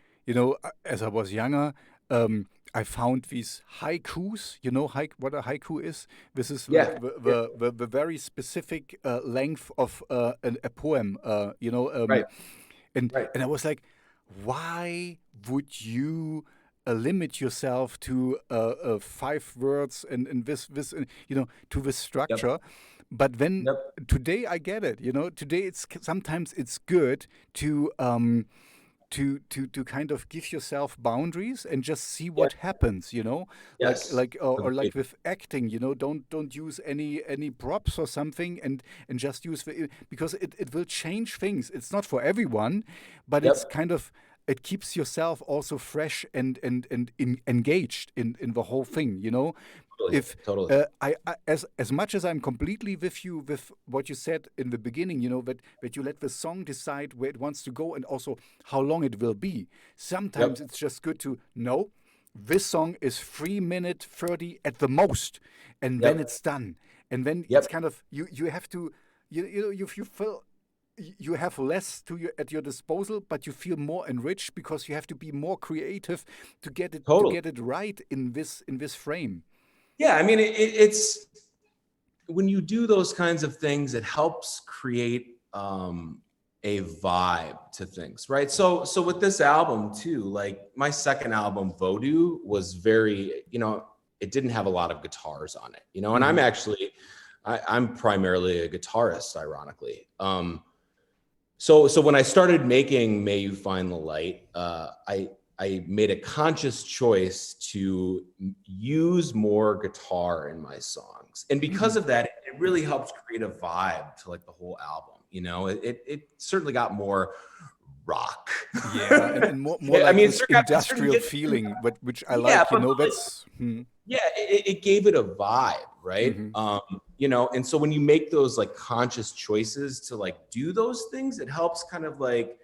as I was younger, I found these haikus. What a haiku is? This is the very specific length of a poem. Right. And I was like, why would you limit yourself to 5 words and this to this structure? Yep. But then today I get it. Today sometimes it's good to kind of give yourself boundaries and just see what happens. Yes. Like like with acting. Don't use any props or something, and just use because it will change things. It's not for everyone, but it's kind of. It keeps yourself also fresh and engaged in the whole thing, Totally. I as much as I'm completely with you with what you said in the beginning, that you let the song decide where it wants to go and also how long it will be. Sometimes it's just good to know this song is 3 minutes 30 at the most, and then it's done. And then it's kind of you have to if you feel you have less at your disposal, but you feel more enriched because you have to be more creative to get it right in this frame. Yeah, I mean, it's when you do those kinds of things, it helps create a vibe to things, right? So with this album too, like my second album, Voodoo, was very, it didn't have a lot of guitars on it, and I'm actually, I'm primarily a guitarist, ironically. So when I started making May You Find the Light, I made a conscious choice to use more guitar in my songs. And because of that, it really helps create a vibe to like the whole album. It certainly got more rock. Yeah, and more like this industrial feeling, which I like, that's... Yeah, it gave it a vibe, right? And so when you make those like conscious choices to like do those things, it helps kind of like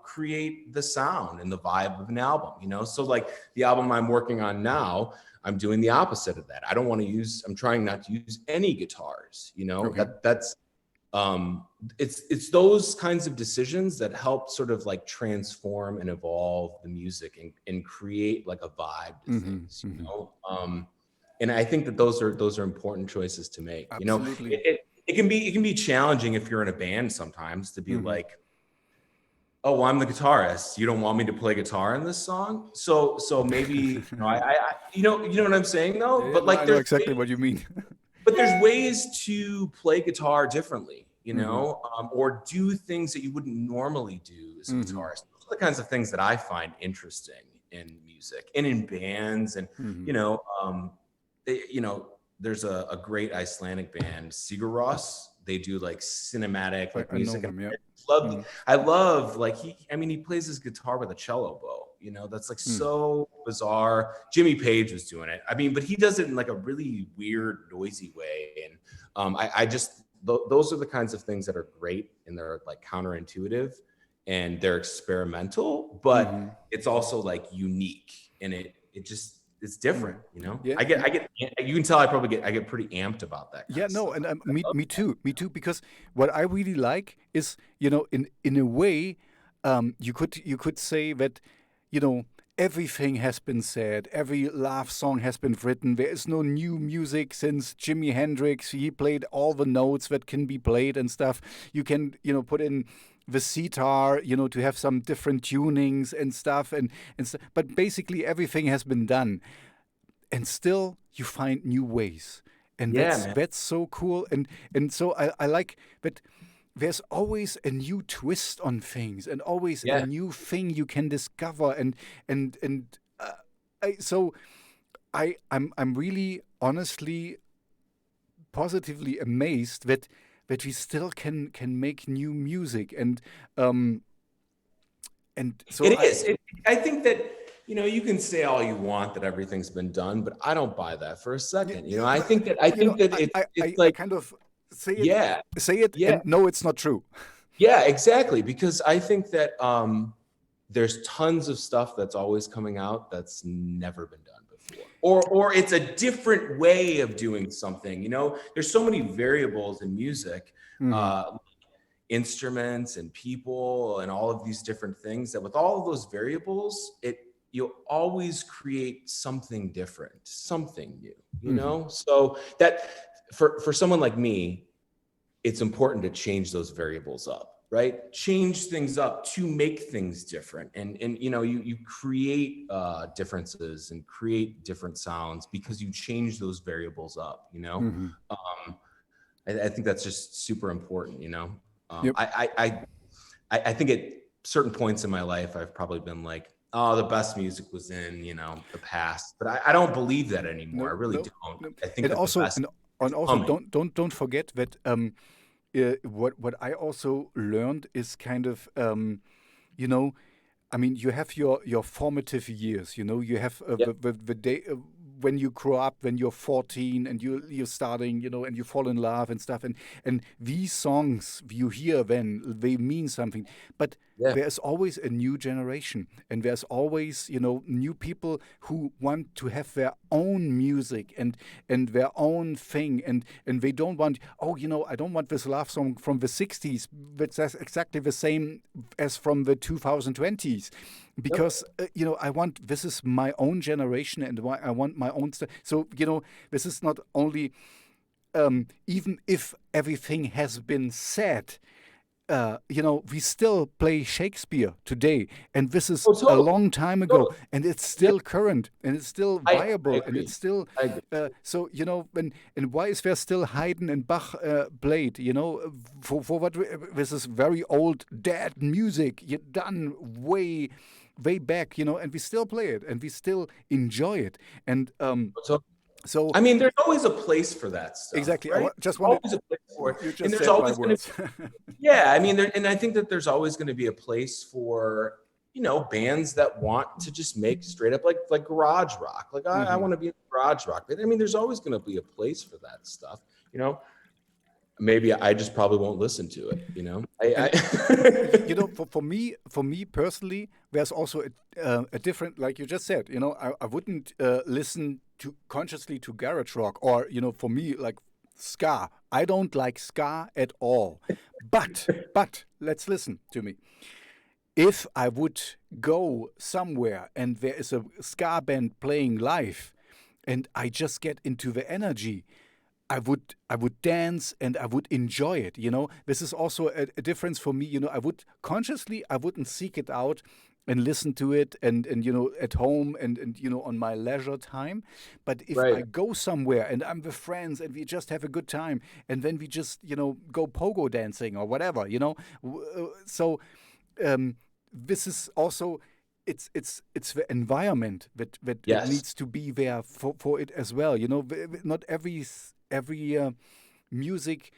create the sound and the vibe of an album. So like the album I'm working on now, I'm doing the opposite of that. I'm trying not to use any guitars, Okay. that's it's those kinds of decisions that help sort of like transform and evolve the music and create like a vibe to things, and I think that those are important choices to make. Absolutely. It can be challenging if you're in a band sometimes to be like, oh, well, I'm the guitarist. You don't want me to play guitar in this song, so maybe I you know what I'm saying though. Yeah, but like, I know exactly what you mean. But there's ways to play guitar differently, or do things that you wouldn't normally do as a guitarist. Those are the kinds of things that I find interesting in music and in bands. And, there's a great Icelandic band, Sigur Rós. They do like cinematic like music. I love like he plays his guitar with a cello bow. That's like so bizarre. Jimmy Page was doing it. But he does it in like a really weird, noisy way. And I just those are the kinds of things that are great, and they're like counterintuitive and they're experimental, but it's also like unique, and it's different. Yeah. I get you can tell I get pretty amped about that kind of stuff. And me too, because what I really like is, in a way, you could say that, everything has been said, every love song has been written. There is no new music since Jimi Hendrix. He played all the notes that can be played and stuff. You can, put in the sitar, to have some different tunings and stuff, but basically everything has been done, and still you find new ways, and that's so cool, and so I like that. There's always a new twist on things, and always a new thing you can discover, I'm really honestly positively amazed that we still can make new music, and so it is. I think that you can say all you want that everything's been done, but I don't buy that for a second. I think that it's like kind of say it, and no, it's not true. Yeah, exactly. Because I think that there's tons of stuff that's always coming out that's never been done before, or it's a different way of doing something. There's so many variables in music, instruments and people and all of these different things, that with all of those variables, you'll always create something different, something new. So that for someone like me, it's important to change those variables up, right? Change things up to make things different. And you create differences and create different sounds because you change those variables up, I think that's just super important, I think at certain points in my life, I've probably been like, oh, the best music was in, the past, but I don't believe that anymore. I really don't. No. I think and also, the best and also don't forget that what I also learned is kind of you have your formative years. You have the day when you grow up, when you're 14 and you're starting, and you fall in love and stuff, and these songs you hear then they mean something, but there's always a new generation, and there's always new people who want to have their own music and their own thing, and they don't want, I don't want this love song from the 60s that's exactly the same as from the 2020s, because I want, this is my own generation, and I want my own stuff. So this is not only even if everything has been said, we still play Shakespeare today, and this is a long time ago, and it's still current, and it's still viable, and it's still so and why is there still Haydn and Bach played? For what? This is very old, dead music done way back, and we still play it, and we still enjoy it, and so there's always a place for that stuff. Exactly. Right? Just wanted, always a place for it. You just and there's said always my words. And I think that there's always going to be a place for bands that want to just make straight up like garage rock. Like I want to be in garage rock. There's always going to be a place for that stuff. maybe I just probably won't listen to it. You know, You know, for me personally, there's also a different, like you just said. You know, I wouldn't listen to consciously to garage rock, or you know, for me, like ska. I don't like ska at all. But let's listen to me. If I would go somewhere and there is a ska band playing live, and I just get into the energy, I would dance and I would enjoy it. You know, this is also a difference for me. You know, I wouldn't seek it out and listen to it and you know at home and you know on my leisure time. But if I right. go somewhere and I'm with friends and we just have a good time and then we just you know go pogo dancing or whatever, you know, so this is also it's the environment that Yes. needs to be there for it as well. You know, not every music.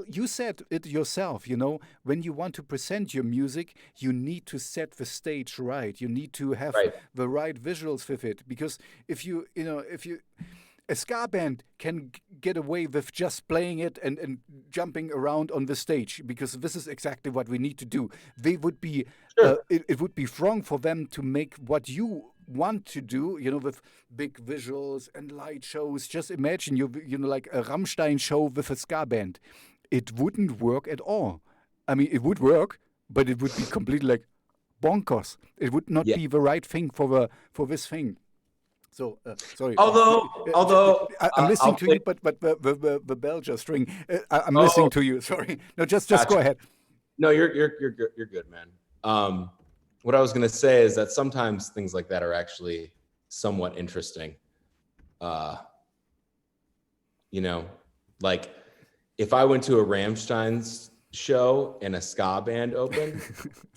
You said it yourself. You know, when you want to present your music, you need to set the stage right. You need to have Right. the right visuals with it because if you a ska band can get away with just playing it and jumping around on the stage because this is exactly what we need to do. They would be Sure. it would be wrong for them to make what you want to do, you know, with big visuals and light shows. Just imagine you know like a Rammstein show with a ska band. It wouldn't work at all. I mean, it would work, but it would be completely like bonkers. It would not Yeah. be the right thing for this thing. So sorry. Although I'm listening I'll to play. you, but the bell just ring. I'm listening Oh, to you. Sorry. No, just go gotcha. ahead. No, you're good. You're good, man. What I was gonna say is that sometimes things like that are actually somewhat interesting. Uh, you know, like if I went to a Rammstein's show and a ska band opened,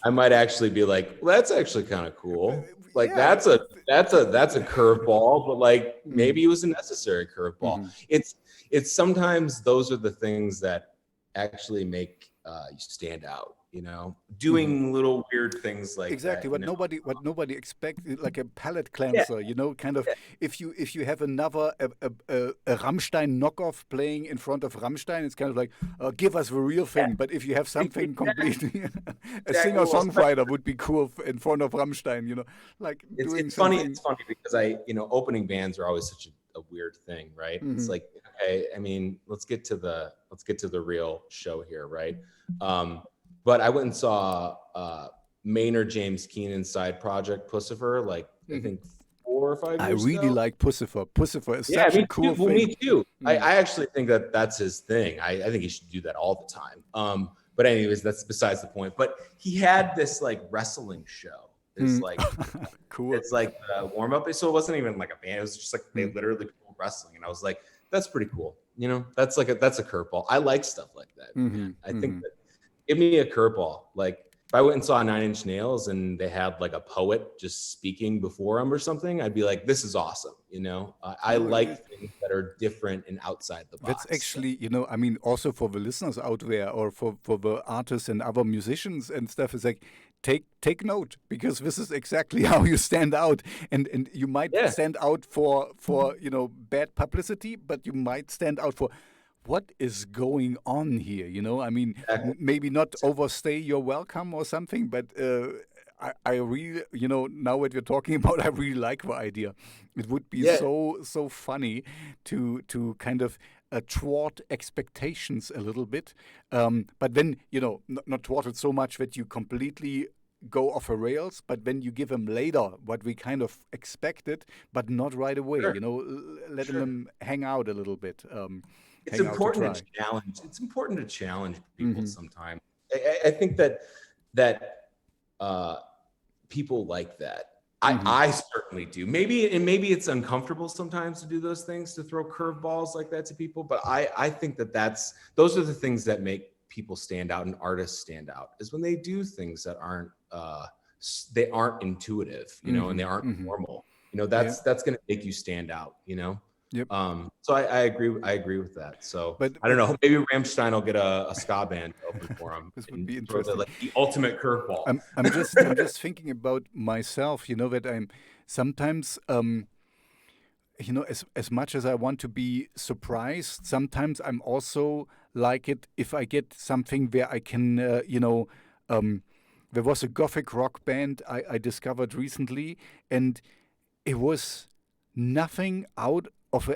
I might actually be like, well, that's actually kind of cool. Like Yeah. that's a curveball, but like Mhm. maybe it was a necessary curveball. Mhm. It's sometimes those are the things that actually make you stand out. You know, doing little weird things like Exactly that. You what know, nobody expect, like a palate yeah, cleanser, you know, kind of. If you have another a Rammstein knockoff playing in front of Rammstein, it's kind of like give us the real thing. But if you have something completely a exactly. singer Well, songwriter would be cool in front of Rammstein, you know, like doing it's funny. something. It's funny because opening bands are always such a weird thing, right? It's Mhm. like, okay, I mean, let's get to the real show here, right? But I went and saw Maynard James Keenan's side project Pussifer, like I Mhm. think 4 or 5 years really ago. like Pussifer. Pussifer is Yeah, such a me too. cool Well, thing. me too. Mm. I actually think that that's his thing. I think he should do that all the time. But anyways, that's besides the point. But he had this like wrestling show. It's Mm. like Cool. it's like a warm up. So it wasn't even like a band. It was just like they Mm. literally called wrestling, and I was like, that's pretty cool. You know, that's a curveball. I like stuff like that, man. Mhm. I think Mhm. that give me a curveball. Like if I went and saw Nine Inch Nails and they had like a poet just speaking before them or something, I'd be like, this is awesome. You know, I No, like things that are different and outside the that's box. actually, you know, I mean, also for the listeners out there or for the artists and other musicians and stuff, it's like take note because this is exactly how you stand out, and you might Yeah, stand out for you know bad publicity, but you might stand out for what is going on here. You know, I mean, exactly. maybe not overstay your welcome or something, but. I really, you know, now what we're talking about, I really like the idea. It would be Yeah, so funny to kind of thwart expectations a little bit, but then you know not thwart it so much that you completely go off the rails, but then you give them later what we kind of expected, but not right away. sure, You know, letting sure. them hang out a little bit, It's hang out to important to dry. challenge. It's important to challenge people Hmm. sometimes. I think that people like that. Hmm. I certainly do. Maybe it's uncomfortable sometimes to do those things, to throw curveballs like that to people. But I think those are the things that make people stand out and artists stand out, is when they do things that aren't they aren't intuitive, you know, and they Hmm. aren't Hmm. normal. You know, Yeah. that's going to make you stand out. You know. Yep. So I agree. I agree with that. So But I don't know. Maybe Rammstein will get a ska band to open for him this would and be throw interesting. the ultimate curveball. I'm just thinking about myself. You know that I'm sometimes as much as I want to be surprised, sometimes I'm also like it if I get something where I can, there was a gothic rock band I discovered recently, and it was nothing out of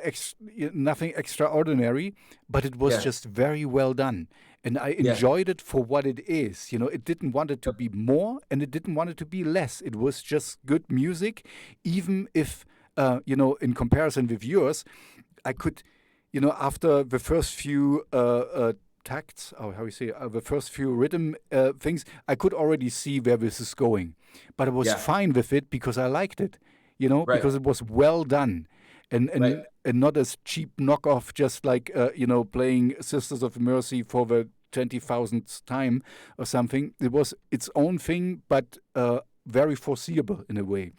nothing extraordinary, but it was Yeah. just very well done. And I Yeah. enjoyed it for what it is. It didn't want it to be more and it didn't want it to be less. It was just good music, even if, in comparison with yours, I could, after the first few tacts, or how you say, the first few rhythm things, I could already see where this is going. But I was Yeah. fine with it because I liked it, Right. because it was well done. And Right. not as cheap knockoff, just like playing Sisters of Mercy for the 20,000th time or something. It was its own thing, but very foreseeable in a way.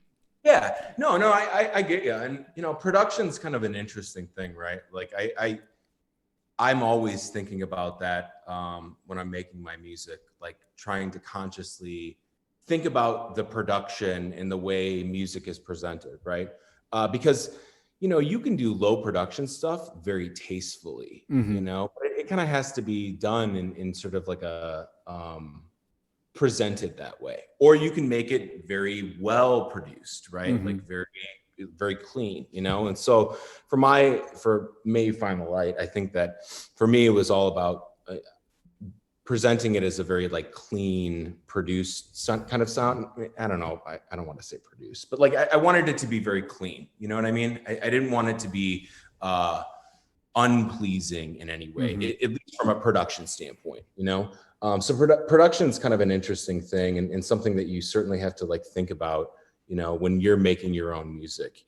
Yeah, no, I get you. And, production's kind of an interesting thing, right? Like I'm always thinking about that when I'm making my music, like trying to consciously think about the production and the way music is presented, right? Because, you can do low production stuff very tastefully, but it kind of has to be done in sort of like a presented that way, or you can make it very well produced, right? Like very, very clean, and so for May Find the Light, I think that for me it was all about presenting it as a very like clean produced kind of sound. I don't know, I don't want to say produced, but like I wanted it to be very clean, you know what I mean? I didn't want it to be unpleasing in any way, at least from a production standpoint, so production is kind of an interesting thing and something that you certainly have to like think about, when you're making your own music,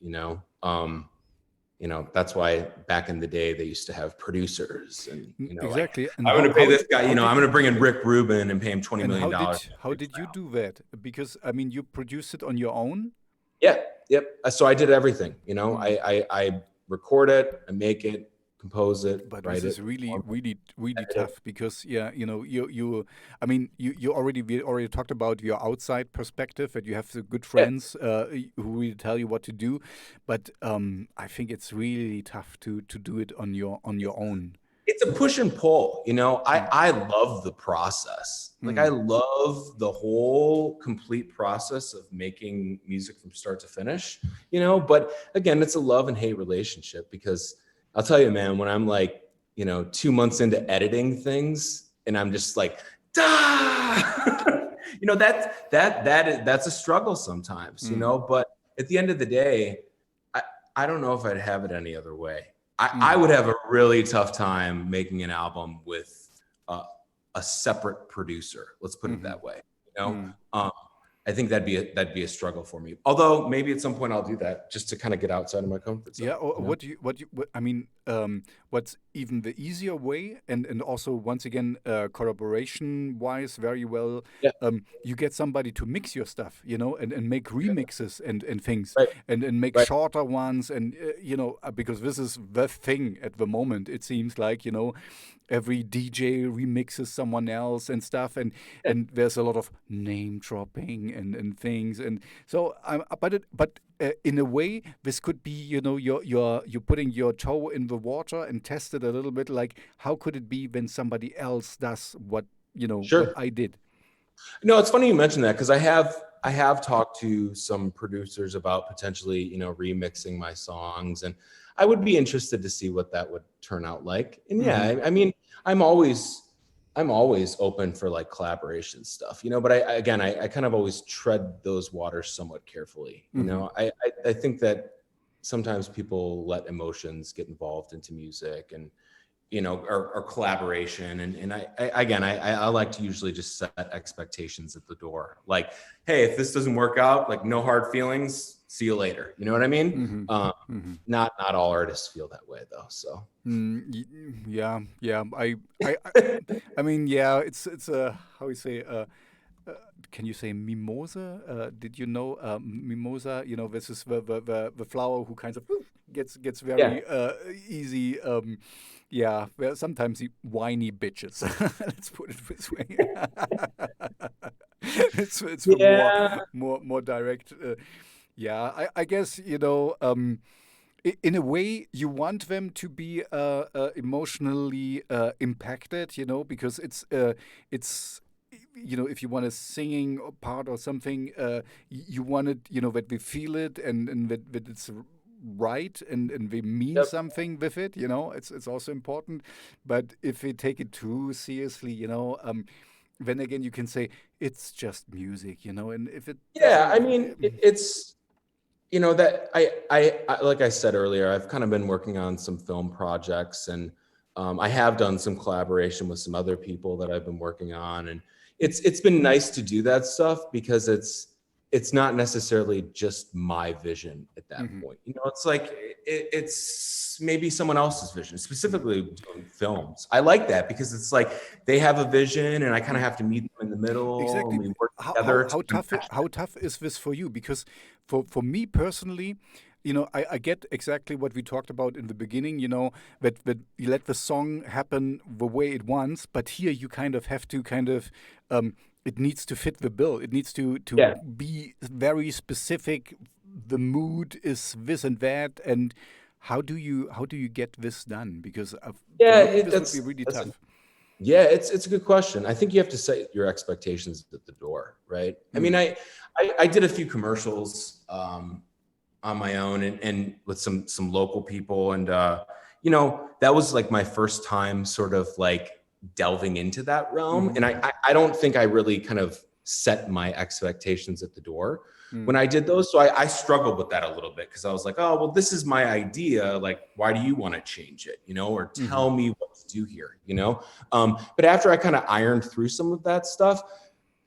that's why back in the day they used to have producers and, exactly. like, And I'm going to pay this guy, I'm did going to bring in Rick Rubin and pay him $20 million. How did you do that? Because I mean, you produced it on your own. Yeah. Yep. So I did everything, I record it, I make it, compose it, But write this is it. really tough because we already talked about your outside perspective, that you have the good friends who really tell you what to do, but I think it's really tough to do it on your own. It's a push and pull, I love the process. Like I love the whole complete process of making music from start to finish, but again, it's a love and hate relationship because I'll tell you, man, when I'm like, 2 months into editing things and I'm just like, that's a struggle sometimes, but at the end of the day, I don't know if I'd have it any other way. I would have a really tough time making an album with a separate producer. Let's put it that way. I think that'd be a struggle for me. Although maybe at some point I'll do that just to kind of get outside of my comfort zone. Yeah. Or what's even the easier way, and also once again, collaboration wise, very well. Yeah. You get somebody to mix your stuff, and make remixes and things, Right. and make shorter ones, and because this is the thing at the moment. It seems like every DJ remixes someone else and stuff, and there's a lot of name dropping and things, and so but in a way this could be you're putting your toe in the water and test it a little bit, like how could it be when somebody else does what what I did. No, it's funny you mentioned that because I have talked to some producers about potentially remixing my songs, and I would be interested to see what that would turn out like. And yeah, I mean, I'm always open for like collaboration stuff, but I kind of always tread those waters somewhat carefully. I think that sometimes people let emotions get involved into music and, or collaboration. And I like to usually just set expectations at the door. Like, hey, if this doesn't work out, like no hard feelings, see you later. You know what I mean? Not all artists feel that way though. So yeah. I mean, yeah, it's how you say, can you say mimosa? Did you know mimosa? This is the flower who kind of gets very easy. Well, sometimes the whiny bitches. Let's put it this way. it's more direct. I guess in a way, you want them to be emotionally impacted, because it's if you want a singing part or something, you want it, that we feel it and that it's right and we mean Yep. something with it. It's also important. But if we take it too seriously, then again you can say it's just music, and if it Yeah, I doesn't, mean, it's that I like I said earlier, I've kind of been working on some film projects, and I have done some collaboration with some other people that I've been working on, and it's been nice to do that stuff because it's not necessarily just my vision at that Mhm. point. It's like it's maybe someone else's vision, specifically doing films. I like that because it's like they have a vision, and I kind of have to meet them in the middle, and Exactly. we work How together how to how tough match. how tough is this for you? Because for me personally, I get exactly what we talked about in the beginning. That you let the song happen the way it wants, but here you kind of have to it needs to fit the bill. It needs to Yeah. be very specific. The mood is this and that, and how do you get this done? Because for Yeah, me, this would be really that's a tough. Yeah, it's a good question. I think you have to set your expectations at the door, right? I mean, Mm. I did a few commercials on my own and with some local people, and that was like my first time sort of like delving into that realm, Mhm. and I don't think I really kind of set my expectations at the door when Mm. I did those. So I struggled with that a little bit because I was like, oh well, this is my idea. Like, why do you want to change it? Or Mhm. tell me what to do here. But after I kind of ironed through some of that stuff,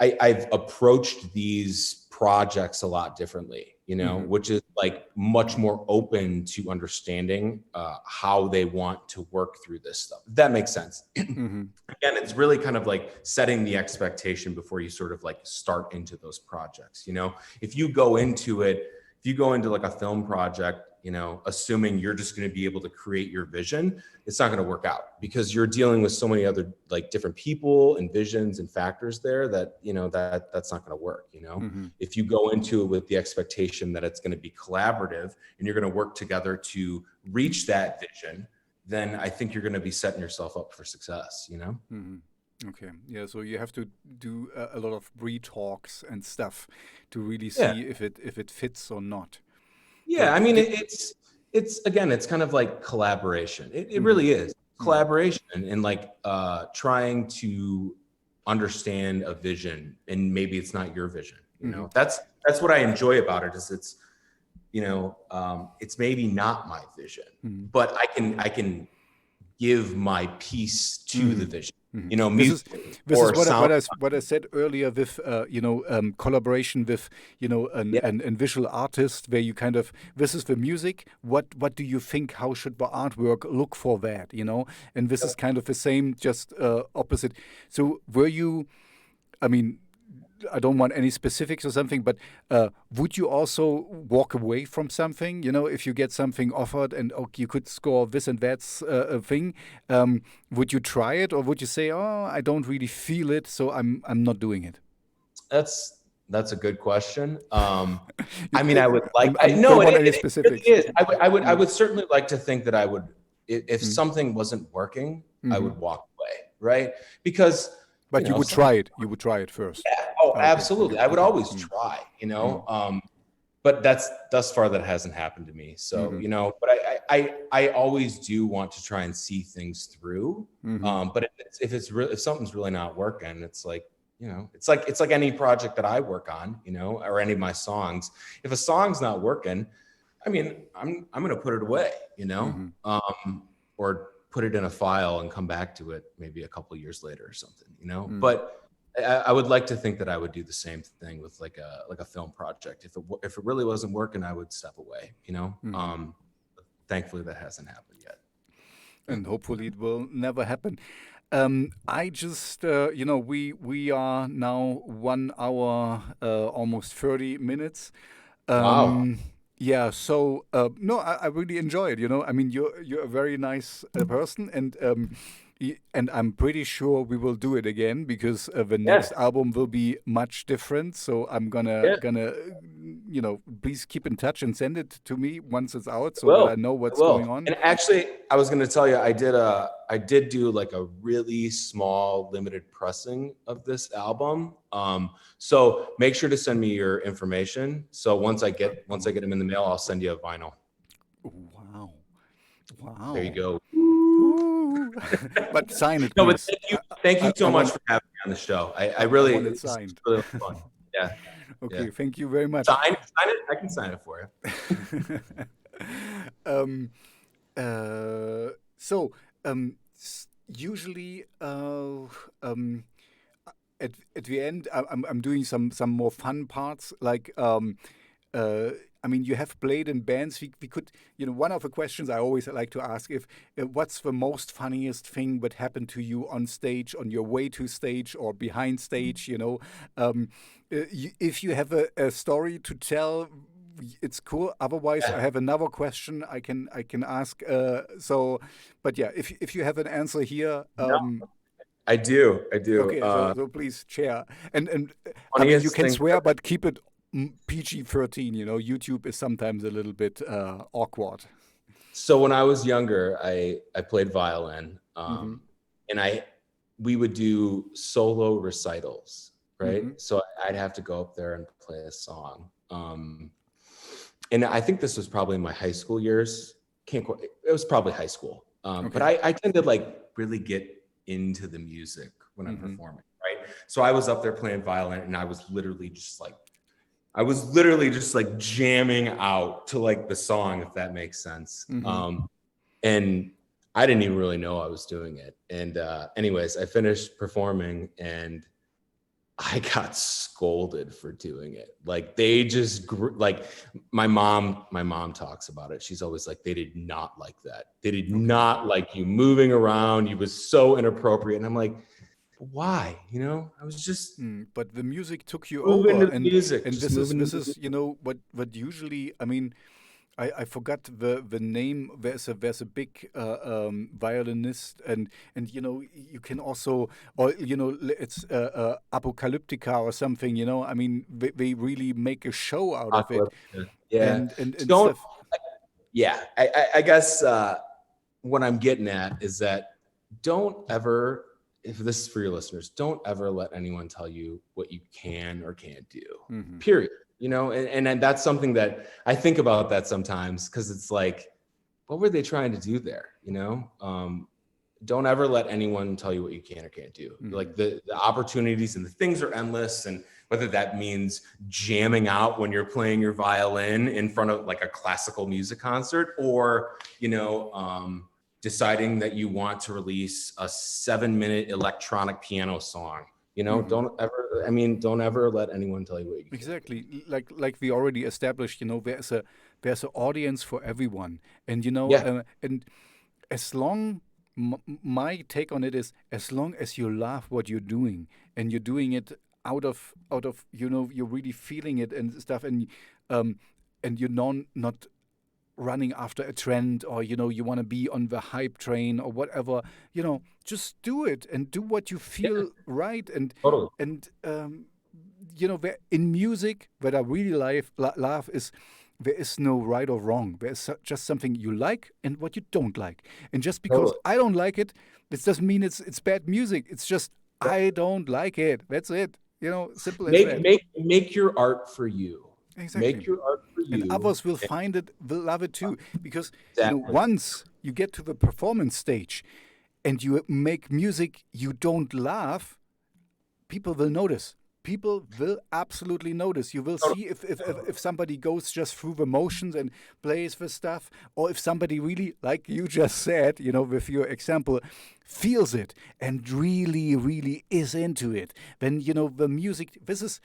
I've approached these projects a lot differently, Mhm. which is like much more open to understanding how they want to work through this stuff. If that makes sense. Mhm. Again, it's really kind of like setting the expectation before you sort of like start into those projects. If you go into it, if you go into like a film project, assuming you're just going to be able to create your vision, it's not going to work out because you're dealing with so many other like different people and visions and factors there that, that's not going to work. Mhm. If you go into it with the expectation that it's going to be collaborative and you're going to work together to reach that vision, then I think you're going to be setting yourself up for success. Mhm. Okay. Yeah. So you have to do a lot of pre-talks and stuff to really Yeah. see if it fits or not. So Yeah. I mean, it's again, it's kind of like collaboration. It Mhm. really is Mhm. collaboration and like trying to understand a vision, and maybe it's not your vision. Mhm. That's what I enjoy about it is it's maybe not my vision, Mhm. but I can give my piece to the Mhm. vision, Mhm. This is musically this is or what I, sound. what I what I said earlier with collaboration with Yeah. an visual artist where you kind of this is the music. What do you think? How should the artwork look for that? And this is kind of the same, just opposite. So were you? I mean, I don't want any specifics or something, but would you also walk away from something? If you get something offered and you could score this and that's a thing, would you try it, or would you say, "Oh, I don't really feel it, so I'm not doing it"? That's a good question. I It, mean, it, I would like. I No, don't want it any really specifics. is. I Mm, would certainly like to think that I would, if mm, something wasn't working, I mhm. would walk away, right? Because But you would some, try it. You would try it first. yeah, oh, Ah, okay, absolutely. okay, I would okay. always Mm, try, mm, but that's thus far that hasn't happened to me. So, mhm, but I always do want to try and see things through. mhm, But if something's really not working, it's like, it's like any project that I work on, or any of my songs. If a song's not working, I mean, I'm gonna put it away, mhm, or put it in a file and come back to it maybe a couple of years later or something. mm, But I would like to think that I would do the same thing with like a film project. If it really wasn't working, I would step away. mhm. Thankfully, that hasn't happened yet. And hopefully it will never happen. I just, we are now 1 hour, almost 30 minutes. Wow. Um, yeah, so no, I really enjoy it. I mean, you're a very nice person, and I'm pretty sure we will do it again because the Yeah. next album will be much different. So I'm gonna Yeah. gonna please keep in touch and send it to me once it's out, so Well, that I know what's going on. And actually, I was going to tell you, I did do like a really small limited pressing of this album. So make sure to send me your information. So once I get them in the mail, I'll send you a vinyl. Wow. There you go. But sign it, no, please. But thank you so much for having me on the show. I really, want it signed. It's really fun. Yeah. Okay, yeah. Thank you very much. Sign it. I can sign it for you. Usually at the end, I'm doing some more fun parts. Like, you have played in bands. We could, one of the questions I always like to ask if what's the most funniest thing that happened to you on stage, on your way to stage or behind stage. If you have a story to tell, it's cool. Otherwise, I have another question I can ask. But yeah, if you have an answer here. I do. Okay, so please share. And you can swear, but keep it PG-13. YouTube is sometimes a little bit awkward. So when I was younger, I played violin, and we would do solo recitals, right? Mm-hmm. So I'd have to go up there and play a song. And I think this was probably in my high school years. It was probably high school. But I tend to like really get into the music when I'm performing, right? So I was up there playing violin, and I was literally just like jamming out to like the song, if that makes sense. And I didn't even really know I was doing it. And anyways, I finished performing, and I got scolded for doing it. Like they just like my mom talks about it. She's always like, they did not like that. They did not like you moving around. You was so inappropriate. And I'm like, why? I was just. But the music took you over, and this is what usually. I forgot the name. There's a big violinist, and you can also, or it's Apocalyptica or something. They really make a show out of it. Yeah, and don't. stuff. Yeah, I guess what I'm getting at is that don't ever. If this is for your listeners, don't ever let anyone tell you what you can or can't do. Period. And that's something that I think about that sometimes, because it's like, what were they trying to do there? Don't ever let anyone tell you what you can or can't do. Like the opportunities and the things are endless, and whether that means jamming out when you're playing your violin in front of like a classical music concert, or deciding that you want to release a 7-minute electronic piano song. Don't ever let anyone tell you what you can. Exactly. Like we already established, there's an audience for everyone. And, and as long, my take on it is, as long as you love what you're doing, and you're doing it out of, you're really feeling it and stuff, and you're not running after a trend, or you want to be on the hype train or whatever, just do it and do what you feel right. And totally. And in music, what I really love is there is no right or wrong. There's just something you like and what you don't like. And just because I don't like it, this doesn't mean it's bad music. It's just I don't like it. That's it. Simple as that. Make your art for you. Exactly. Make your art for you. And others will find it, will love it too. Because once you get to the performance stage and you make music you don't love, people will notice. People will absolutely notice. You will see if somebody goes just through the motions and plays the stuff, or if somebody really, like you just said, with your example, feels it and really, really is into it. Then, the music, this is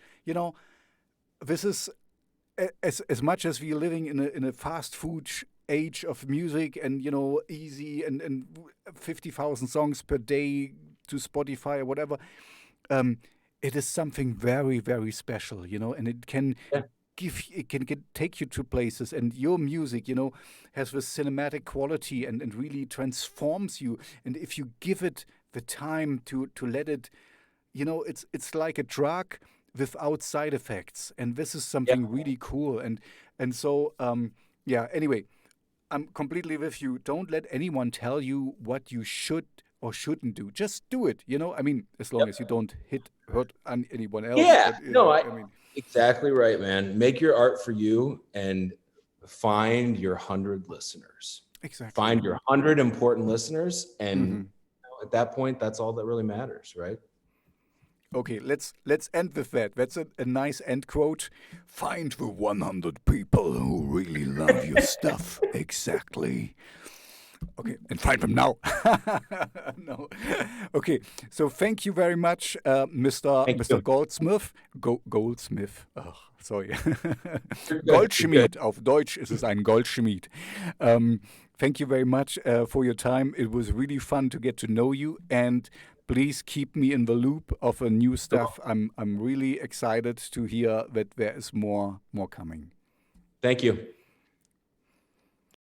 as much as we're living in a fast food age of music, and easy and 50,000 songs per day to Spotify or whatever, it is something very, very special, and it can take you to places, and your music, has this cinematic quality and really transforms you. And if you give it the time to let it, it's like a drug. without side effects, and this is something really cool. And so yeah. Anyway, I'm completely with you. Don't let anyone tell you what you should or shouldn't do. Just do it. I mean, as long as you don't hurt anyone else. Yeah, But, no, I mean, exactly right, man. Make your art for you and find your 100 listeners. exactly. Find your 100 important listeners, and at that point, that's all that really matters, right? Okay, let's end with that. That's a nice end quote. Find the 100 people who really love your stuff. Exactly. Okay, and find them now. No. Okay, so thank you very much, Mr. Goldsmith. Goldsmith. Oh, sorry. Goldschmied. Auf Deutsch ist es ein Goldschmied. Thank you very much for your time. It was really fun to get to know you, and please keep me in the loop of new stuff. I'm really excited to hear that there is more coming. Thank you.